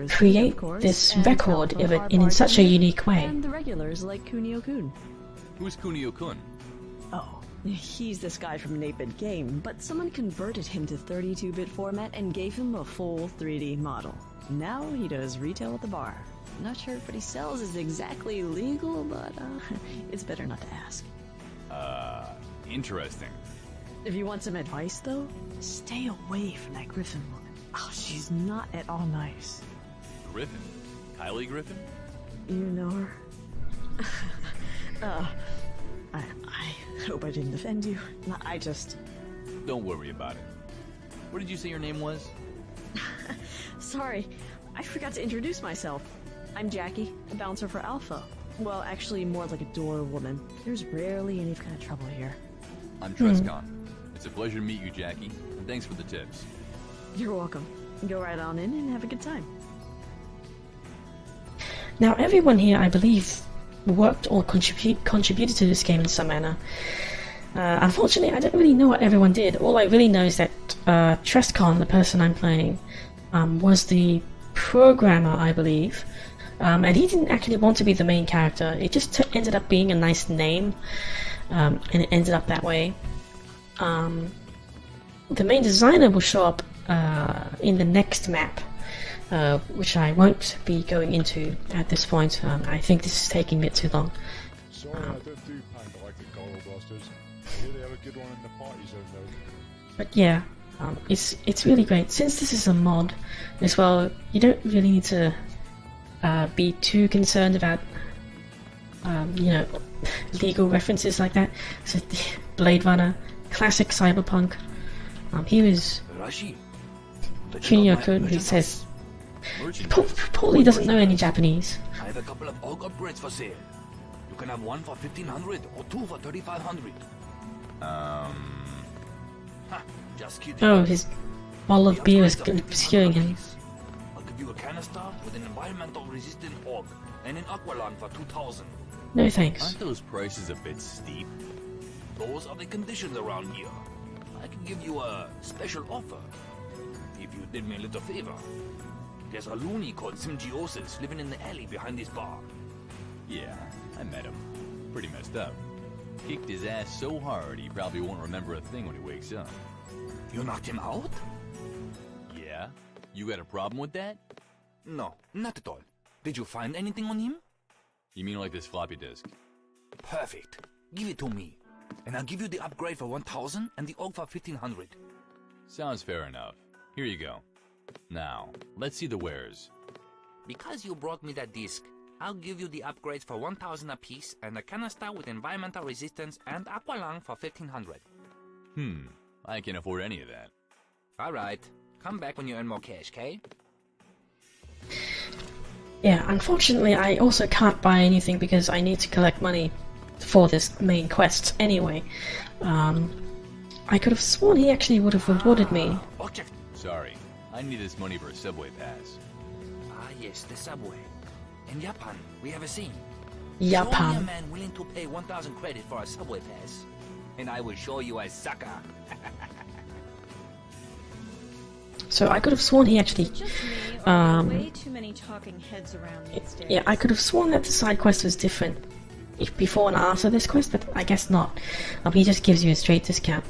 create this record of it in such a unique way. And the regulars like Kunio-kun. Who's Kunio-kun? Oh, he's this guy from 8-Bit Game, but someone converted him to 32-bit format and gave him a full 3D model. Now he does retail at the bar. Not sure if what he sells is exactly legal, but it's better not to ask. Interesting. If you want some advice, though, stay away from that Griffin woman. Oh, she's not at all nice. Griffin? Kylie Griffin? You know her? I hope I didn't offend you. I just... Don't worry about it. What did you say your name was? Sorry, I forgot to introduce myself. I'm Jackie, a bouncer for Alpha. Well, actually, more like a door woman. There's rarely any kind of trouble here. I'm Trescon. It's a pleasure to meet you, Jackie, and thanks for the tips. You're welcome. Go right on in and have a good time. Now, everyone here, I believe, worked or contributed to this game in some manner. Unfortunately, I don't really know what everyone did. All I really know is that Trescon, the person I'm playing, was the programmer, I believe, and he didn't actually want to be the main character. It just ended up being a nice name, and it ended up that way. The main designer will show up in the next map, which I won't be going into at this point. I think this is taking a bit too long. Sorry, I don't do pan-galactic Goro blasters. I hear they have a good one in the party zone though. But yeah, it's really great. Since this is a mod as well, you don't really need to be too concerned about you know, legal references like that. So Blade Runner, classic cyberpunk. Here is Kunio-kun, who says Paulie doesn't know any Japanese. I have a couple of org upgrades for sale. You can have one for 1,500 or two for 3,500. Just kidding. Oh, his bottle of beer is obscuring him. I'll give you a canister with an environmental resistant org and an aqualung for 2,000. No thanks. Aren't those prices a bit steep? Those are the conditions around here. I can give you a special offer if you did me a little favor. There's a loony called Symbiosis living in the alley behind this bar. Yeah, I met him. Pretty messed up. Kicked his ass so hard he probably won't remember a thing when he wakes up. You knocked him out? Yeah? You got a problem with that? No, not at all. Did you find anything on him? You mean like this floppy disk? Perfect. Give it to me. And I'll give you the upgrade for 1,000 and the org for 1,500. Sounds fair enough. Here you go. Now, let's see the wares. Because you brought me that disc, I'll give you the upgrades for 1,000 apiece and a canister with environmental resistance and aqualung for 1,500. I can't afford any of that. Alright, come back when you earn more cash, okay? Yeah, unfortunately I also can't buy anything because I need to collect money for this main quest anyway. I could have sworn he actually would have rewarded me. Sorry, I need this money for a subway pass. Ah yes, the subway. In Japan, we have a scene. Japan. Show me a man willing to pay 1,000 credit for a subway pass, and I will show you a sucker. So I could have sworn he actually. Way too many talking heads around these days. Yeah, I could have sworn that the side quest was different before and after this quest, but I guess not. He just gives you a straight discount.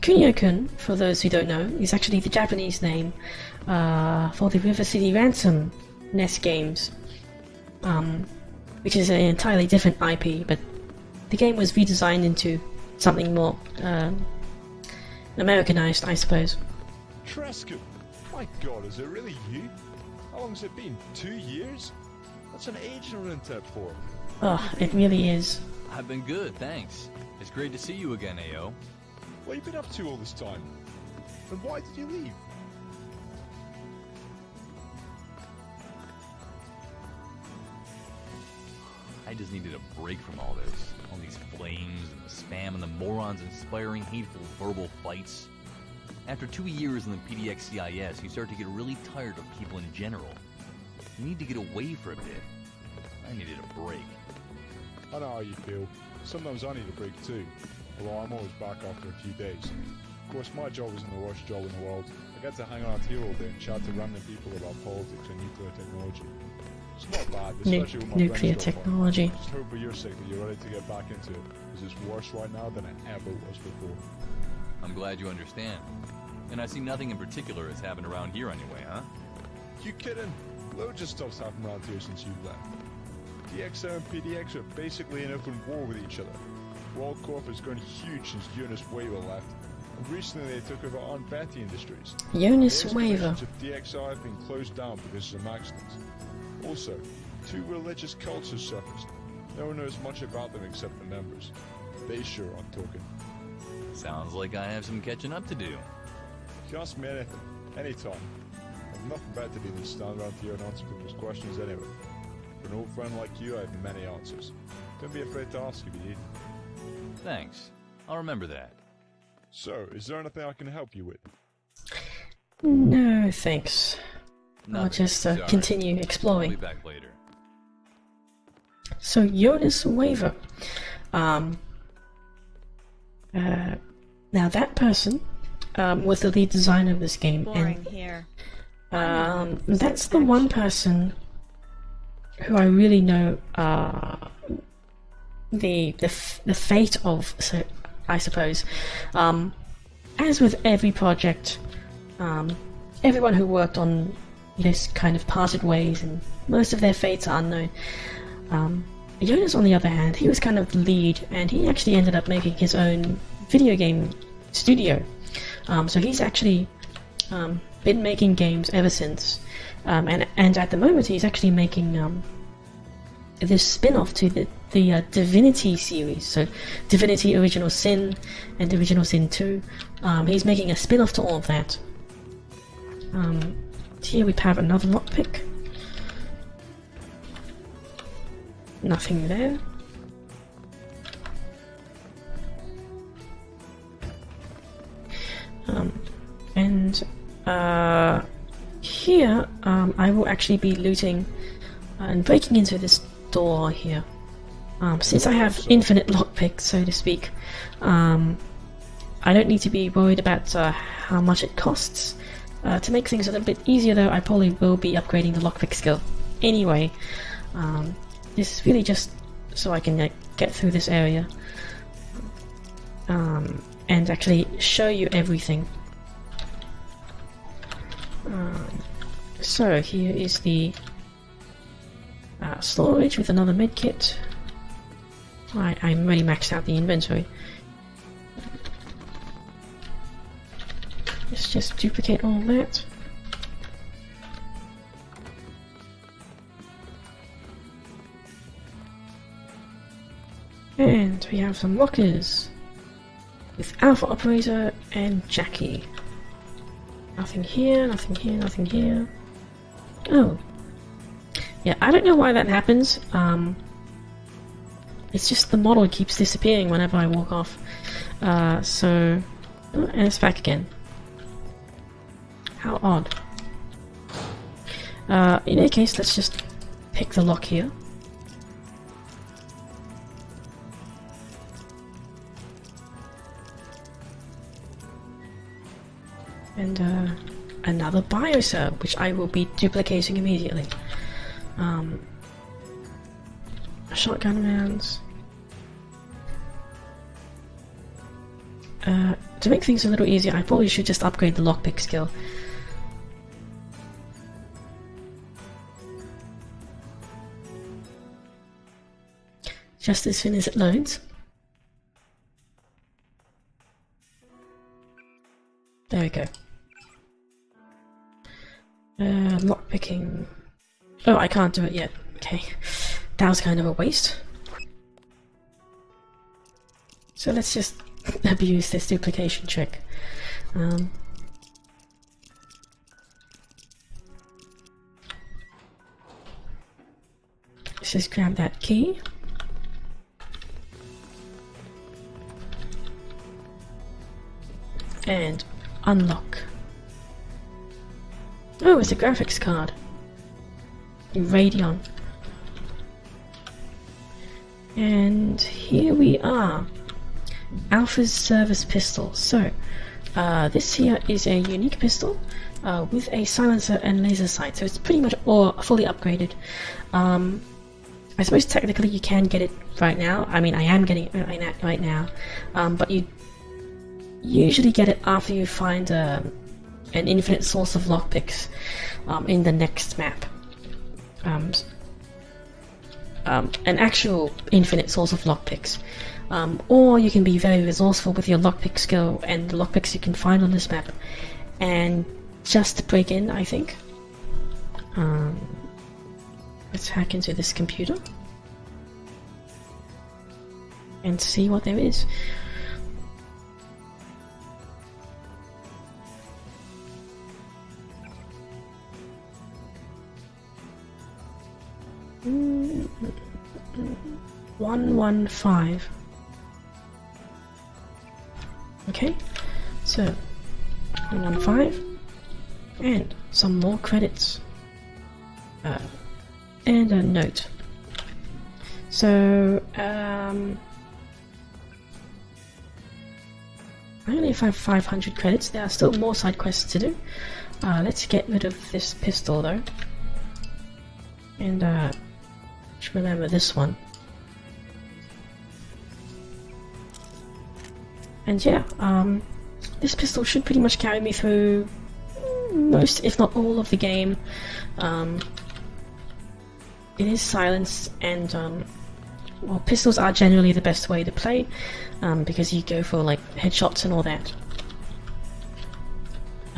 Kunio-kun, for those who don't know, is actually the Japanese name for the River City Ransom NES games, which is an entirely different IP, but the game was redesigned into something more Americanized, I suppose. Trescon! My god, is it really you? How long has it been? 2 years? That's an age to rent out for. Oh, it really is. I've been good, thanks. It's great to see you again, AO. What have you been up to all this time? And why did you leave? I just needed a break from all this. All these flames and the spam and the morons inspiring hateful verbal fights. After 2 years in the PDX CIS, you start to get really tired of people in general. You need to get away for a bit. I needed a break. I know how you feel. Sometimes I need a break too, although I'm always back after a few days. Of course, my job isn't the worst job in the world. I get to hang out here all day and chat to random people about politics and nuclear technology. It's not bad, especially with my nuclear friends technology. Just hope for your sake that you're ready to get back into it, because it's worse right now than it ever was before. I'm glad you understand. And I see nothing in particular has happened around here anyway, huh? You kidding? Loads of stuff's happened around here since you left. DXO and PDX are basically in open war with each other. World Corp has grown huge since Jonas Weaver left, and recently they took over Aunt Betty Industries. Jonas The Weaver. of DXI have been closed down because of some accidents. Also, 2 religious cults have surfaced. No one knows much about them except the members. They sure aren't talking. Sounds like I have some catching up to do. If you ask me anything, anytime, I've nothing better to do than stand around here and answer people's questions anyway. For an old friend like you, I have many answers. Don't be afraid to ask if you need. Thanks. I'll remember that. So, is there anything I can help you with? No, thanks. Nothing. just Sorry. continue I'll exploring. be back later. So Jonas Waver. Now that person was the lead designer of this game, Boring and here. that's the one person who I really know the fate of. So I suppose, as with every project, everyone who worked on this kind of parted ways, and most of their fates are unknown. Jonas, on the other hand, he was kind of the lead, and he actually ended up making his own video game studio. So he's actually been making games ever since, and at the moment he's actually making this spin-off to the Divinity series. So Divinity Original Sin and Original Sin 2. He's making a spin-off to all of that. Here we have another lockpick. Nothing there. Here I will actually be looting and breaking into this door here. Since I have infinite lockpicks, so to speak, I don't need to be worried about how much it costs. To make things a little bit easier though, I probably will be upgrading the lockpick skill. Anyway, this is really just so I can get through this area and actually show you everything. So here is the storage with another medkit. I'm already maxed out the inventory. Let's just duplicate all that. And we have some lockers with Alpha Operator and Jackie. Nothing here, nothing here, nothing here. Oh. Yeah, I don't know why that happens. It's just the model keeps disappearing whenever I walk off. And it's back again. How odd. In any case, let's just pick the lock here. And another biocell, which I will be duplicating immediately. Shotgun rounds. To make things a little easier, I probably should just upgrade the lockpick skill. Just as soon as it loads. There we go. Lockpicking. Oh, I can't do it yet. Okay. That was kind of a waste. So let's just abuse this duplication trick. Let's just grab that key. And unlock. Oh, it's a graphics card. Radeon. And here we are. Alpha's service pistol. So, this here is a unique pistol with a silencer and laser sight. So it's pretty much all fully upgraded. I suppose technically you can get it right now. I mean, I am getting it right now. But you usually get it after you find an infinite source of lockpicks in the next map. An actual infinite source of lockpicks. Or you can be very resourceful with your lockpick skill and the lockpicks you can find on this map and just break in, I think. Let's hack into this computer and see what there is. Mm, 115. Okay, so 115 and some more credits. and a note. So, I only have 500 credits. There are still more side quests to do. Let's get rid of this pistol though. And just remember this one. And yeah, this pistol should pretty much carry me through most, if not all, of the game. It is silenced, and well, pistols are generally the best way to play, because you go for like headshots and all that.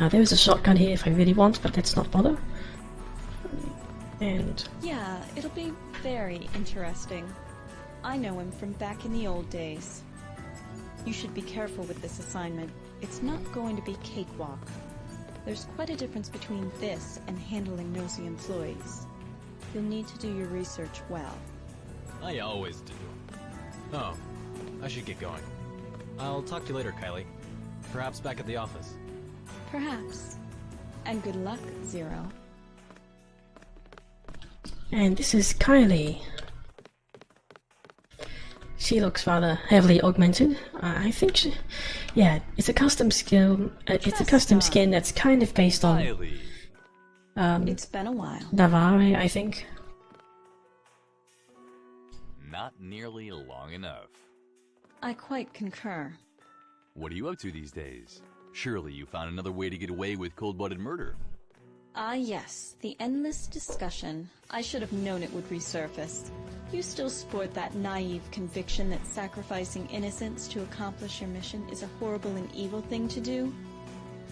There is a shotgun here if I really want, but let's not bother. And yeah, it'll be very interesting. I know him from back in the old days. You should be careful with this assignment. It's not going to be cakewalk. There's quite a difference between this and handling nosy employees. You'll need to do your research well. I always do. Oh, I should get going. I'll talk to you later, Kylie. Perhaps back at the office. Perhaps. And good luck, Zero. And this is Kylie. She looks rather heavily augmented. I think she, yeah, it's a custom skill. It's a custom skin that's kind of based on it's been a while. Navarre, I think. Not nearly long enough. I quite concur. What are you up to these days? Surely you found another way to get away with cold-blooded murder. Ah yes, the endless discussion. I should have known it would resurface. You still sport that naive conviction that sacrificing innocence to accomplish your mission is a horrible and evil thing to do?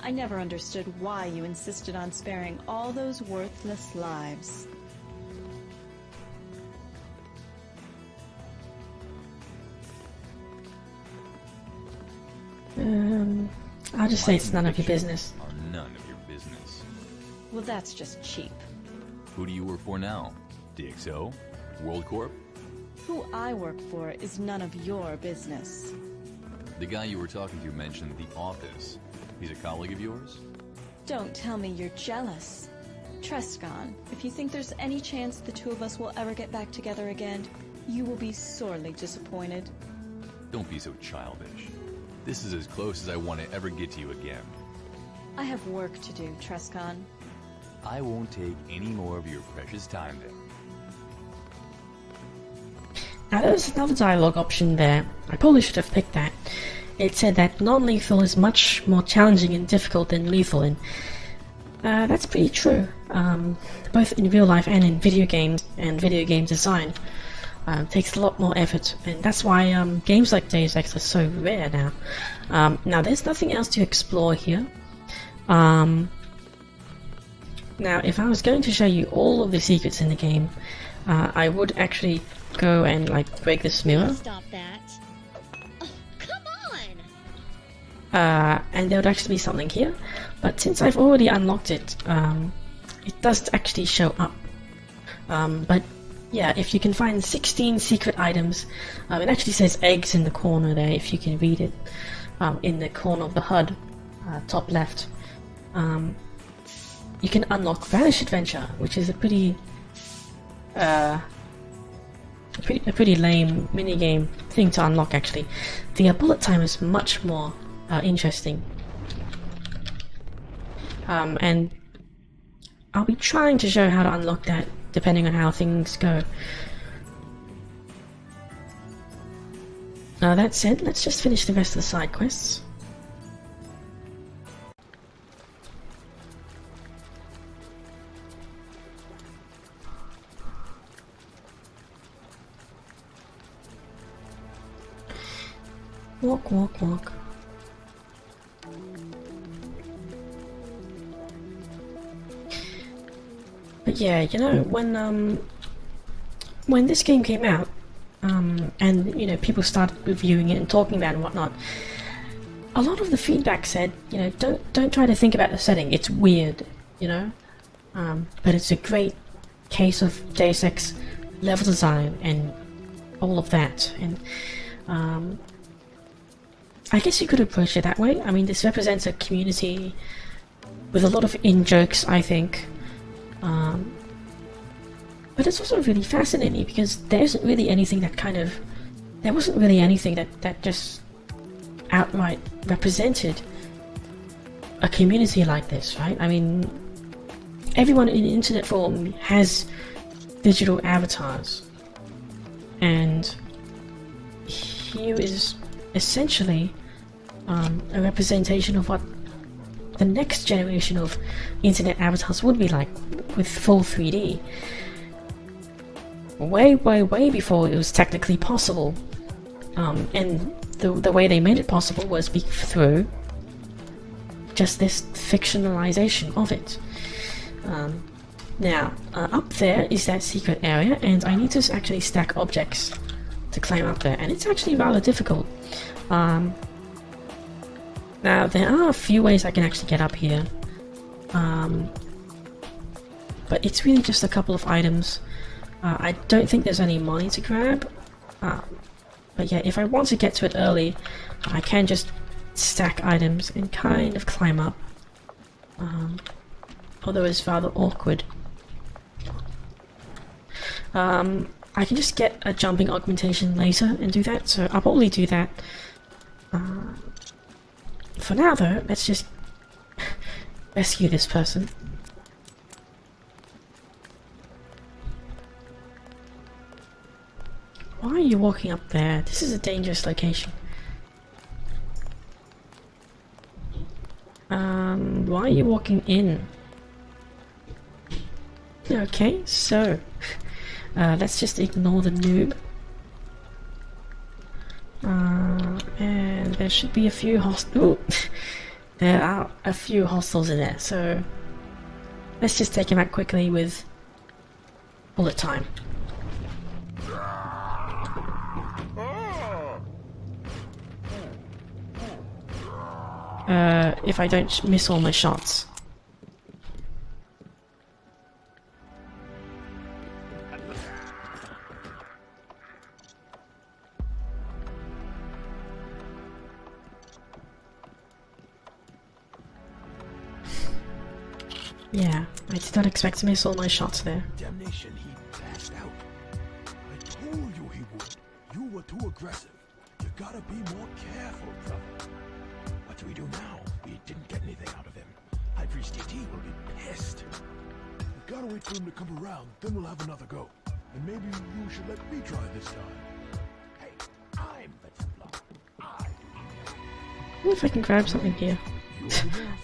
I never understood why you insisted on sparing all those worthless lives. I'll just say it's none of your business. Are none of your business. Well, that's just cheap. Who do you work for now? DxO? World Corp? Who I work for is none of your business. The guy you were talking to mentioned the office. He's a colleague of yours? Don't tell me you're jealous. Trescon, if you think there's any chance the two of us will ever get back together again, you will be sorely disappointed. Don't be so childish. This is as close as I want to ever get to you again. I have work to do, Trescon. I won't take any more of your precious time then. Now there's another dialogue option there. I probably should have picked that. It said that non-lethal is much more challenging and difficult than lethal, and that's pretty true. Both in real life and in video games and video game design. Takes a lot more effort, and that's why games like Deus Ex are so rare now. Now there's nothing else to explore here. Now if I was going to show you all of the secrets in the game, I would actually go and like break this mirror. Stop that. Oh, come on! And there would actually be something here, but since I've already unlocked it, it doesn't actually show up. But yeah, if you can find 16 secret items, it actually says eggs in the corner there, if you can read it, in the corner of the HUD, top left. You can unlock Vanish Adventure, which is a pretty lame minigame thing to unlock actually. The bullet time is much more interesting. And I'll be trying to show how to unlock that depending on how things go. That said, let's just finish the rest of the side quests. Walk, walk, walk. But yeah, you know, when this game came out, and you know, people started reviewing it and talking about it and whatnot, a lot of the feedback said, you know, don't try to think about the setting. It's weird, you know, but it's a great case of Deus Ex level design and all of that. And I guess you could approach it that way. I mean, this represents a community with a lot of in-jokes, I think. But it's also really fascinating because there isn't really anything that there wasn't really anything that just outright represented a community like this, right? I mean, everyone in internet form has digital avatars, and here is essentially a representation of what the next generation of internet avatars would be like with full 3D. Way before it was technically possible, and the way they made it possible was through just this fictionalization of it. Now, up there is that secret area, and I need to actually stack objects to climb up there, and it's actually rather difficult. Now, there are a few ways I can actually get up here, but it's really just a couple of items. I don't think there's any money to grab, but yeah, if I want to get to it early, I can just stack items and kind of climb up, although it's rather awkward. I can just get a jumping augmentation later and do that, so I'll probably do that. For now though, let's just rescue this person. Why are you walking up there? This is a dangerous location. Why are you walking in? Okay, so let's just ignore the noob. And there should be a few there are a few hostiles in there, so let's just take him out quickly with bullet time. If I don't miss all my shots. Yeah, I did not expect to miss all my shots there. Damnation, he passed out. I told you he would. You were too aggressive. You gotta be more careful, brother. What do we do now? We didn't get anything out of him. High Priest TT will be pissed. We gotta wait for him to come around, then we'll have another go. And maybe you should let me try this time. Hey, I'm the Templar. I wonder if I can grab something here.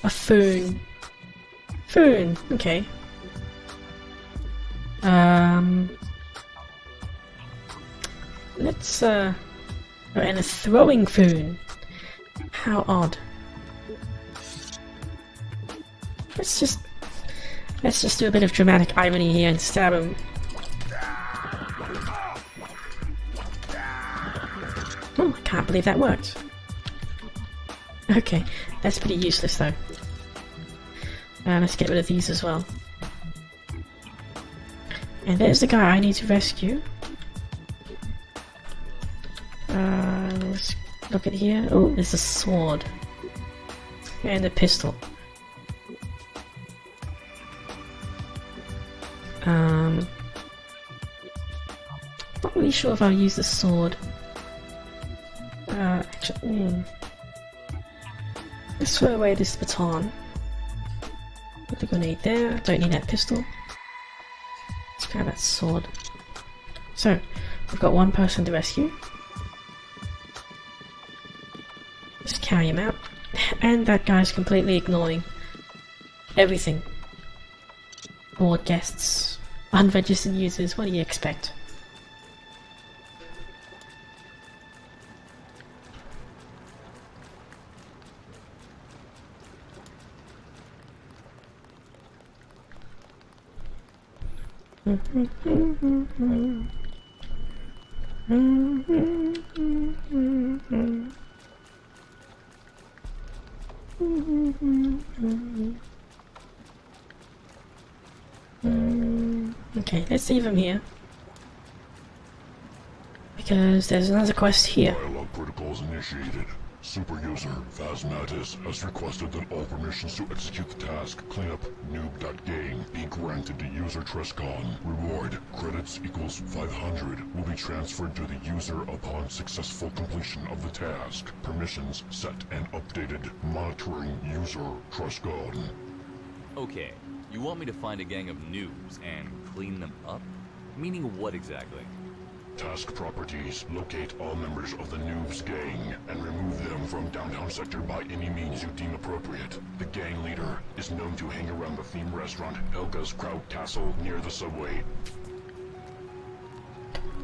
A phone. Phone, okay. Let's and a throwing phone. How odd. Let's just do a bit of dramatic irony here and stab him. Oh, I can't believe that worked. Okay, that's pretty useless though. Let's get rid of these as well. And there's the guy I need to rescue. Let's look at here. Oh, there's a sword. And a pistol. Not really sure if I'll use the sword. Actually, let's throw away this baton. Put the grenade there. Don't need that pistol. Let's grab that sword. So, we've got one person to rescue. Just carry him out. And that guy's completely ignoring everything. Bored guests, unregistered users, what do you expect? Okay, let's leave him here. Because there's another quest here. Dialogue protocols initiated. Super user Phasmatis has requested that all permissions to execute the task cleanup noob.gang be granted to user Trescon. Reward credits equals 500 will be transferred to the user upon successful completion of the task. Permissions set and updated. Monitoring user Trescon. Okay, you want me to find a gang of noobs and clean them up? Meaning what exactly? Task properties. Locate all members of the Noobs gang and remove them from downtown sector by any means you deem appropriate. The gang leader is known to hang around the theme restaurant Helga's Kraut Castle near the subway.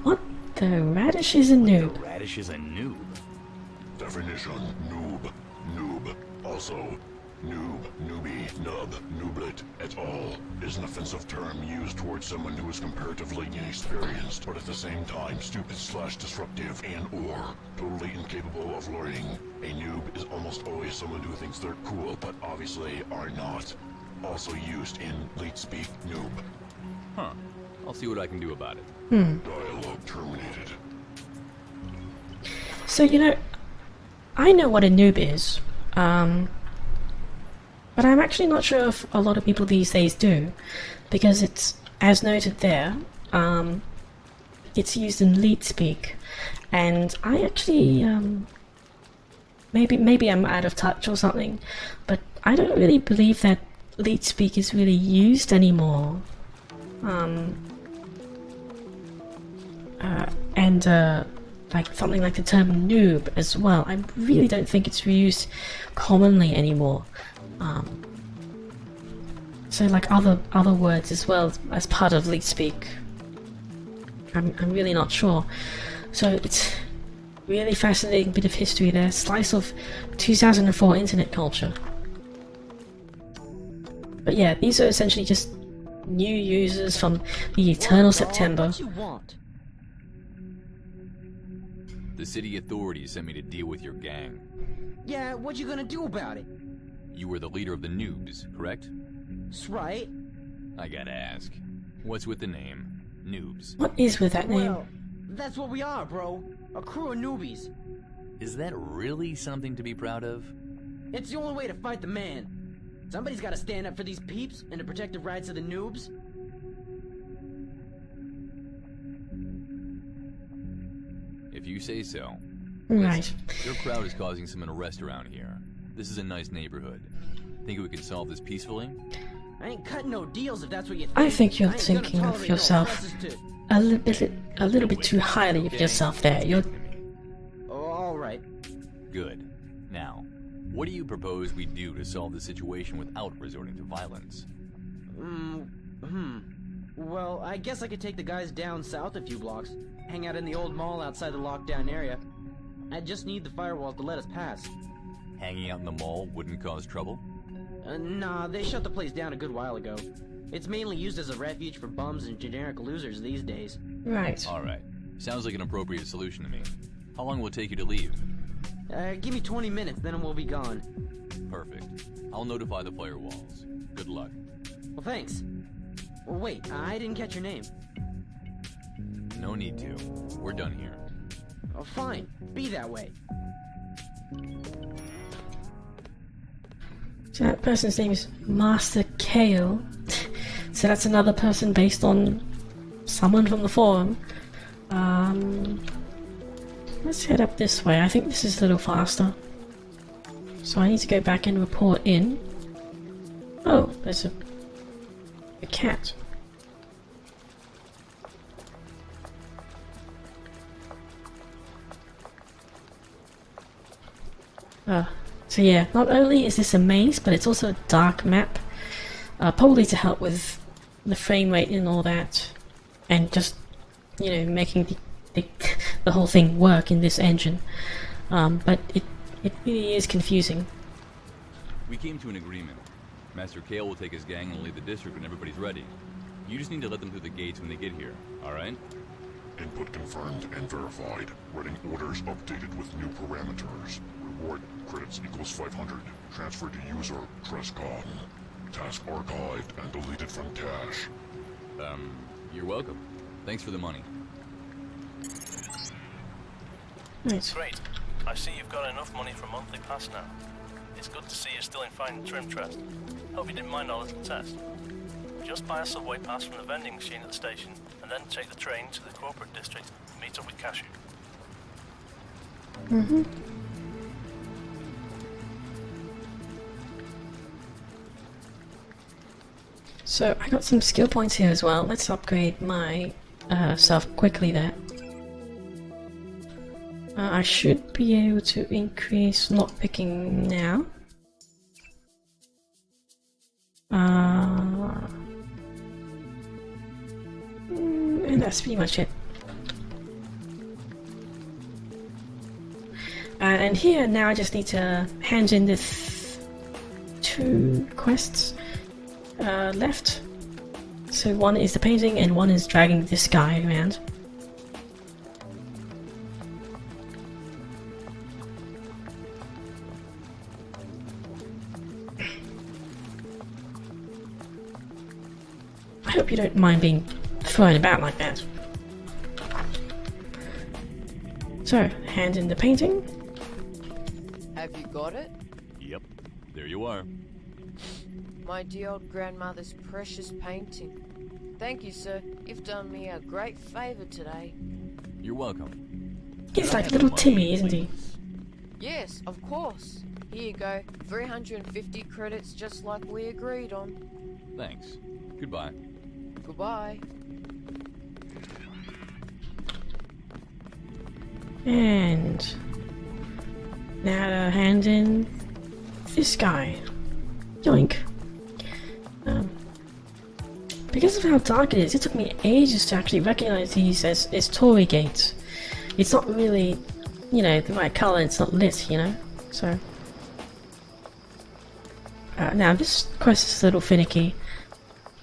What the radish is a noob? The radish is a noob. Definition: noob. Noob. Also, noob, newbie, nub, nooblet, et al. is an offensive term used towards someone who is comparatively inexperienced, but at the same time stupid/disruptive and/or totally incapable of learning. A noob is almost always someone who thinks they're cool, but obviously are not. Also used in late speak noob. Huh. I'll see what I can do about it. Dialogue terminated. So, you know, I know what a noob is. But I'm actually not sure if a lot of people these days do, because it's, as noted there, it's used in leet speak, and I actually, maybe I'm out of touch or something, but I don't really believe that leet speak is really used anymore. Like something like the term noob as well. I really don't think it's used commonly anymore. So like other words as well as part of leet speak. I'm really not sure. So it's really fascinating bit of history there. Slice of 2004 internet culture. But yeah, these are essentially just new users from the Eternal September. What you want? The city authorities sent me to deal with your gang. Yeah, what you gonna do about it? You were the leader of the noobs, correct? That's right. I gotta ask, what's with the name, Noobs? What is with that name? Well, that's what we are, bro. A crew of newbies. Is that really something to be proud of? It's the only way to fight the man. Somebody's gotta stand up for these peeps and to protect the rights of the noobs. If you say so. Right. Listen, your crowd is causing some unrest around here. This is a nice neighborhood. Think we can solve this peacefully? I ain't cutting no deals if that's what you think. I think you're thinking of yourself a little bit too highly of yourself there. You're... Oh, all right. Good. Now, what do you propose we do to solve the situation without resorting to violence? Well, I guess I could take the guys down south a few blocks. Hang out in the old mall outside the lockdown area. I just need the firewalls to let us pass. Hanging out in the mall wouldn't cause trouble? Nah, they shut the place down a good while ago. It's mainly used as a refuge for bums and generic losers these days. Right. Alright. Sounds like an appropriate solution to me. How long will it take you to leave? Give me 20 minutes, then we'll be gone. Perfect. I'll notify the firewalls. Good luck. Well, thanks. Well, wait, I didn't catch your name. No need to. We're done here. Oh, fine. Be that way. So that person's name is Master Kale. So that's another person based on someone from the forum. Let's head up this way. I think this is a little faster. So I need to go back and report in. Oh, there's a cat. So yeah, not only is this a maze, but it's also a dark map. Probably to help with the frame rate and all that. And just, you know, making the whole thing work in this engine. But it really is confusing. We came to an agreement. Master Kale will take his gang and leave the district when everybody's ready. You just need to let them through the gates when they get here, alright? Input confirmed and verified. Running orders updated with new parameters. Reward credits equals 500. Transfer to user Trescon. Task archived and deleted from cache. You're welcome. Thanks for the money. Nice. Great. I see you've got enough money for a monthly pass now. It's good to see you're still in fine trim, Trest. Hope you didn't mind our little test. Just buy a subway pass from the vending machine at the station, and then take the train to the corporate district and meet up with Cashew. Mm-hmm. So I got some skill points here as well. Let's upgrade my self quickly there. I should be able to increase lockpicking now. And that's pretty much it. And here now I just need to hand in the 2 quests left. So one is the painting and one is dragging this guy around. I hope you don't mind being thrown about like that. So, hand in the painting. Have you got it? Yep, there you are. My dear old grandmother's precious painting. Thank you, sir. You've done me a great favor today. You're welcome. He's like little Timmy, isn't he? Yes, of course. Here you go. 350 credits just like we agreed on. Thanks. Goodbye. Goodbye. And now to hand in this guy. Yoink. Because of how dark it is, it took me ages to actually recognize these as Tory gates. It's not really, you know, the right color, it's not lit, you know? So... now this quest is a little finicky.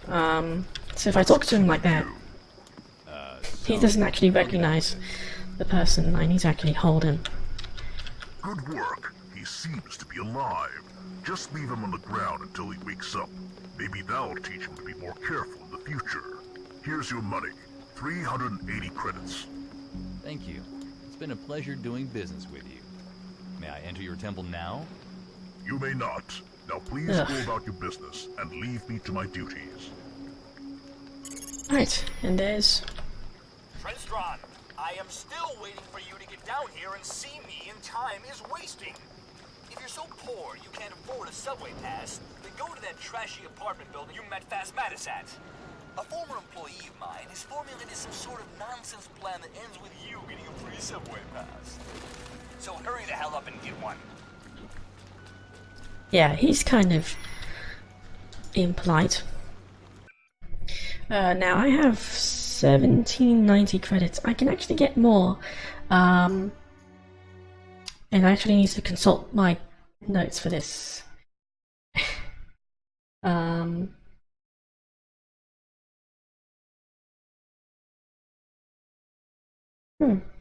So if I talk to him like that, he doesn't actually recognize the person I need to actually hold him. Good work. He seems to be alive. Just leave him on the ground until he wakes up. Maybe that'll teach him to be more careful in the future. Here's your money. 380 credits. Thank you. It's been a pleasure doing business with you. May I enter your temple now? You may not. Now please go about your business and leave me to my duties. Right, and there's... Trestron, I am still waiting for you to get down here and see me, and time is wasting. If you're so poor you can't afford a subway pass, then go to that trashy apartment building you met Phasmatis at. A former employee of mine has formulated some sort of nonsense plan that ends with you getting a free subway pass. So hurry the hell up and get one. Yeah, he's kind of impolite. Now I have 1790 credits. I can actually get more. And I actually need to consult my notes for this.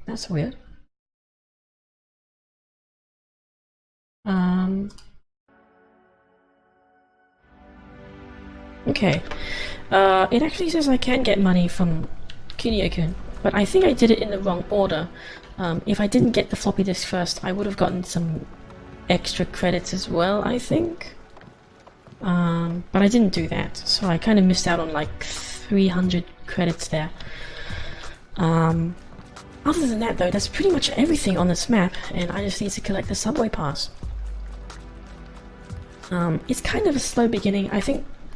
That's weird. Okay. It actually says I can get money from Kunio-kun, but I think I did it in the wrong order. If I didn't get the floppy disk first, I would have gotten some extra credits as well, I think. But I didn't do that, so I kind of missed out on like 300 credits there. Other than that though, that's pretty much everything on this map, and I just need to collect the subway pass. It's kind of a slow beginning.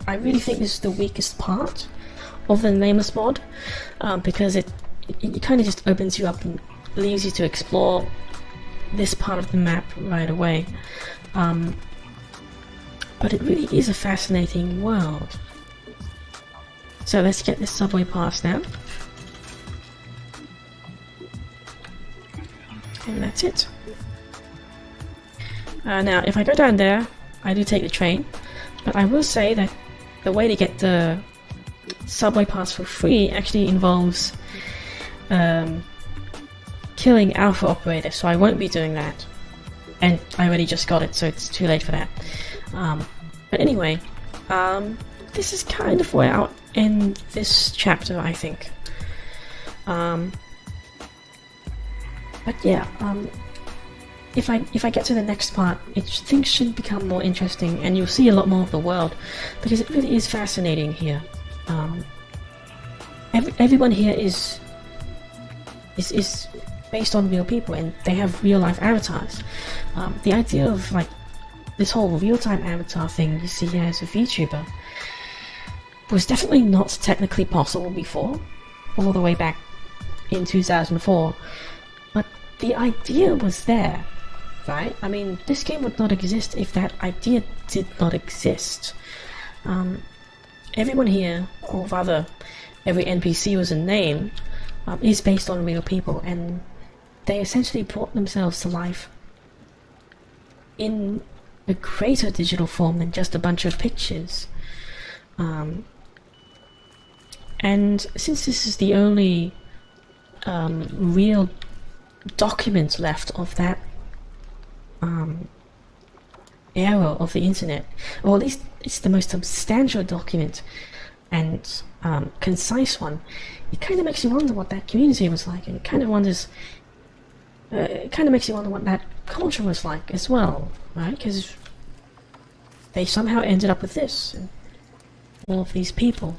I really think this is the weakest part of the Nameless mod, because it kind of just opens you up and leaves you to explore this part of the map right away. But it really is a fascinating world. So let's get this subway pass now. And that's it. Now, if I go down there, I do take the train, but I will say that the way to get the subway pass for free actually involves killing Alpha Operator, so I won't be doing that. And I already just got it, so it's too late for that. But anyway, this is kind of where I'll end this chapter, I think. But yeah, if I get to the next part, things should become more interesting, and you'll see a lot more of the world, because it really is fascinating here. Everyone here is based on real people, and they have real life avatars. The idea of like this whole real-time avatar thing you see here as a VTuber was definitely not technically possible before, all the way back in 2004, but the idea was there, right? I mean, this game would not exist if that idea did not exist. Everyone here, or rather every NPC with a name, is based on real people, and they essentially brought themselves to life in a greater digital form than just a bunch of pictures. And since this is the only real document left of that era of the internet, or at least it's the most substantial document and concise one, it kind of makes you wonder what that community was like, and it kind of makes you wonder what that culture was like as well, right? Because they somehow ended up with this, and all of these people.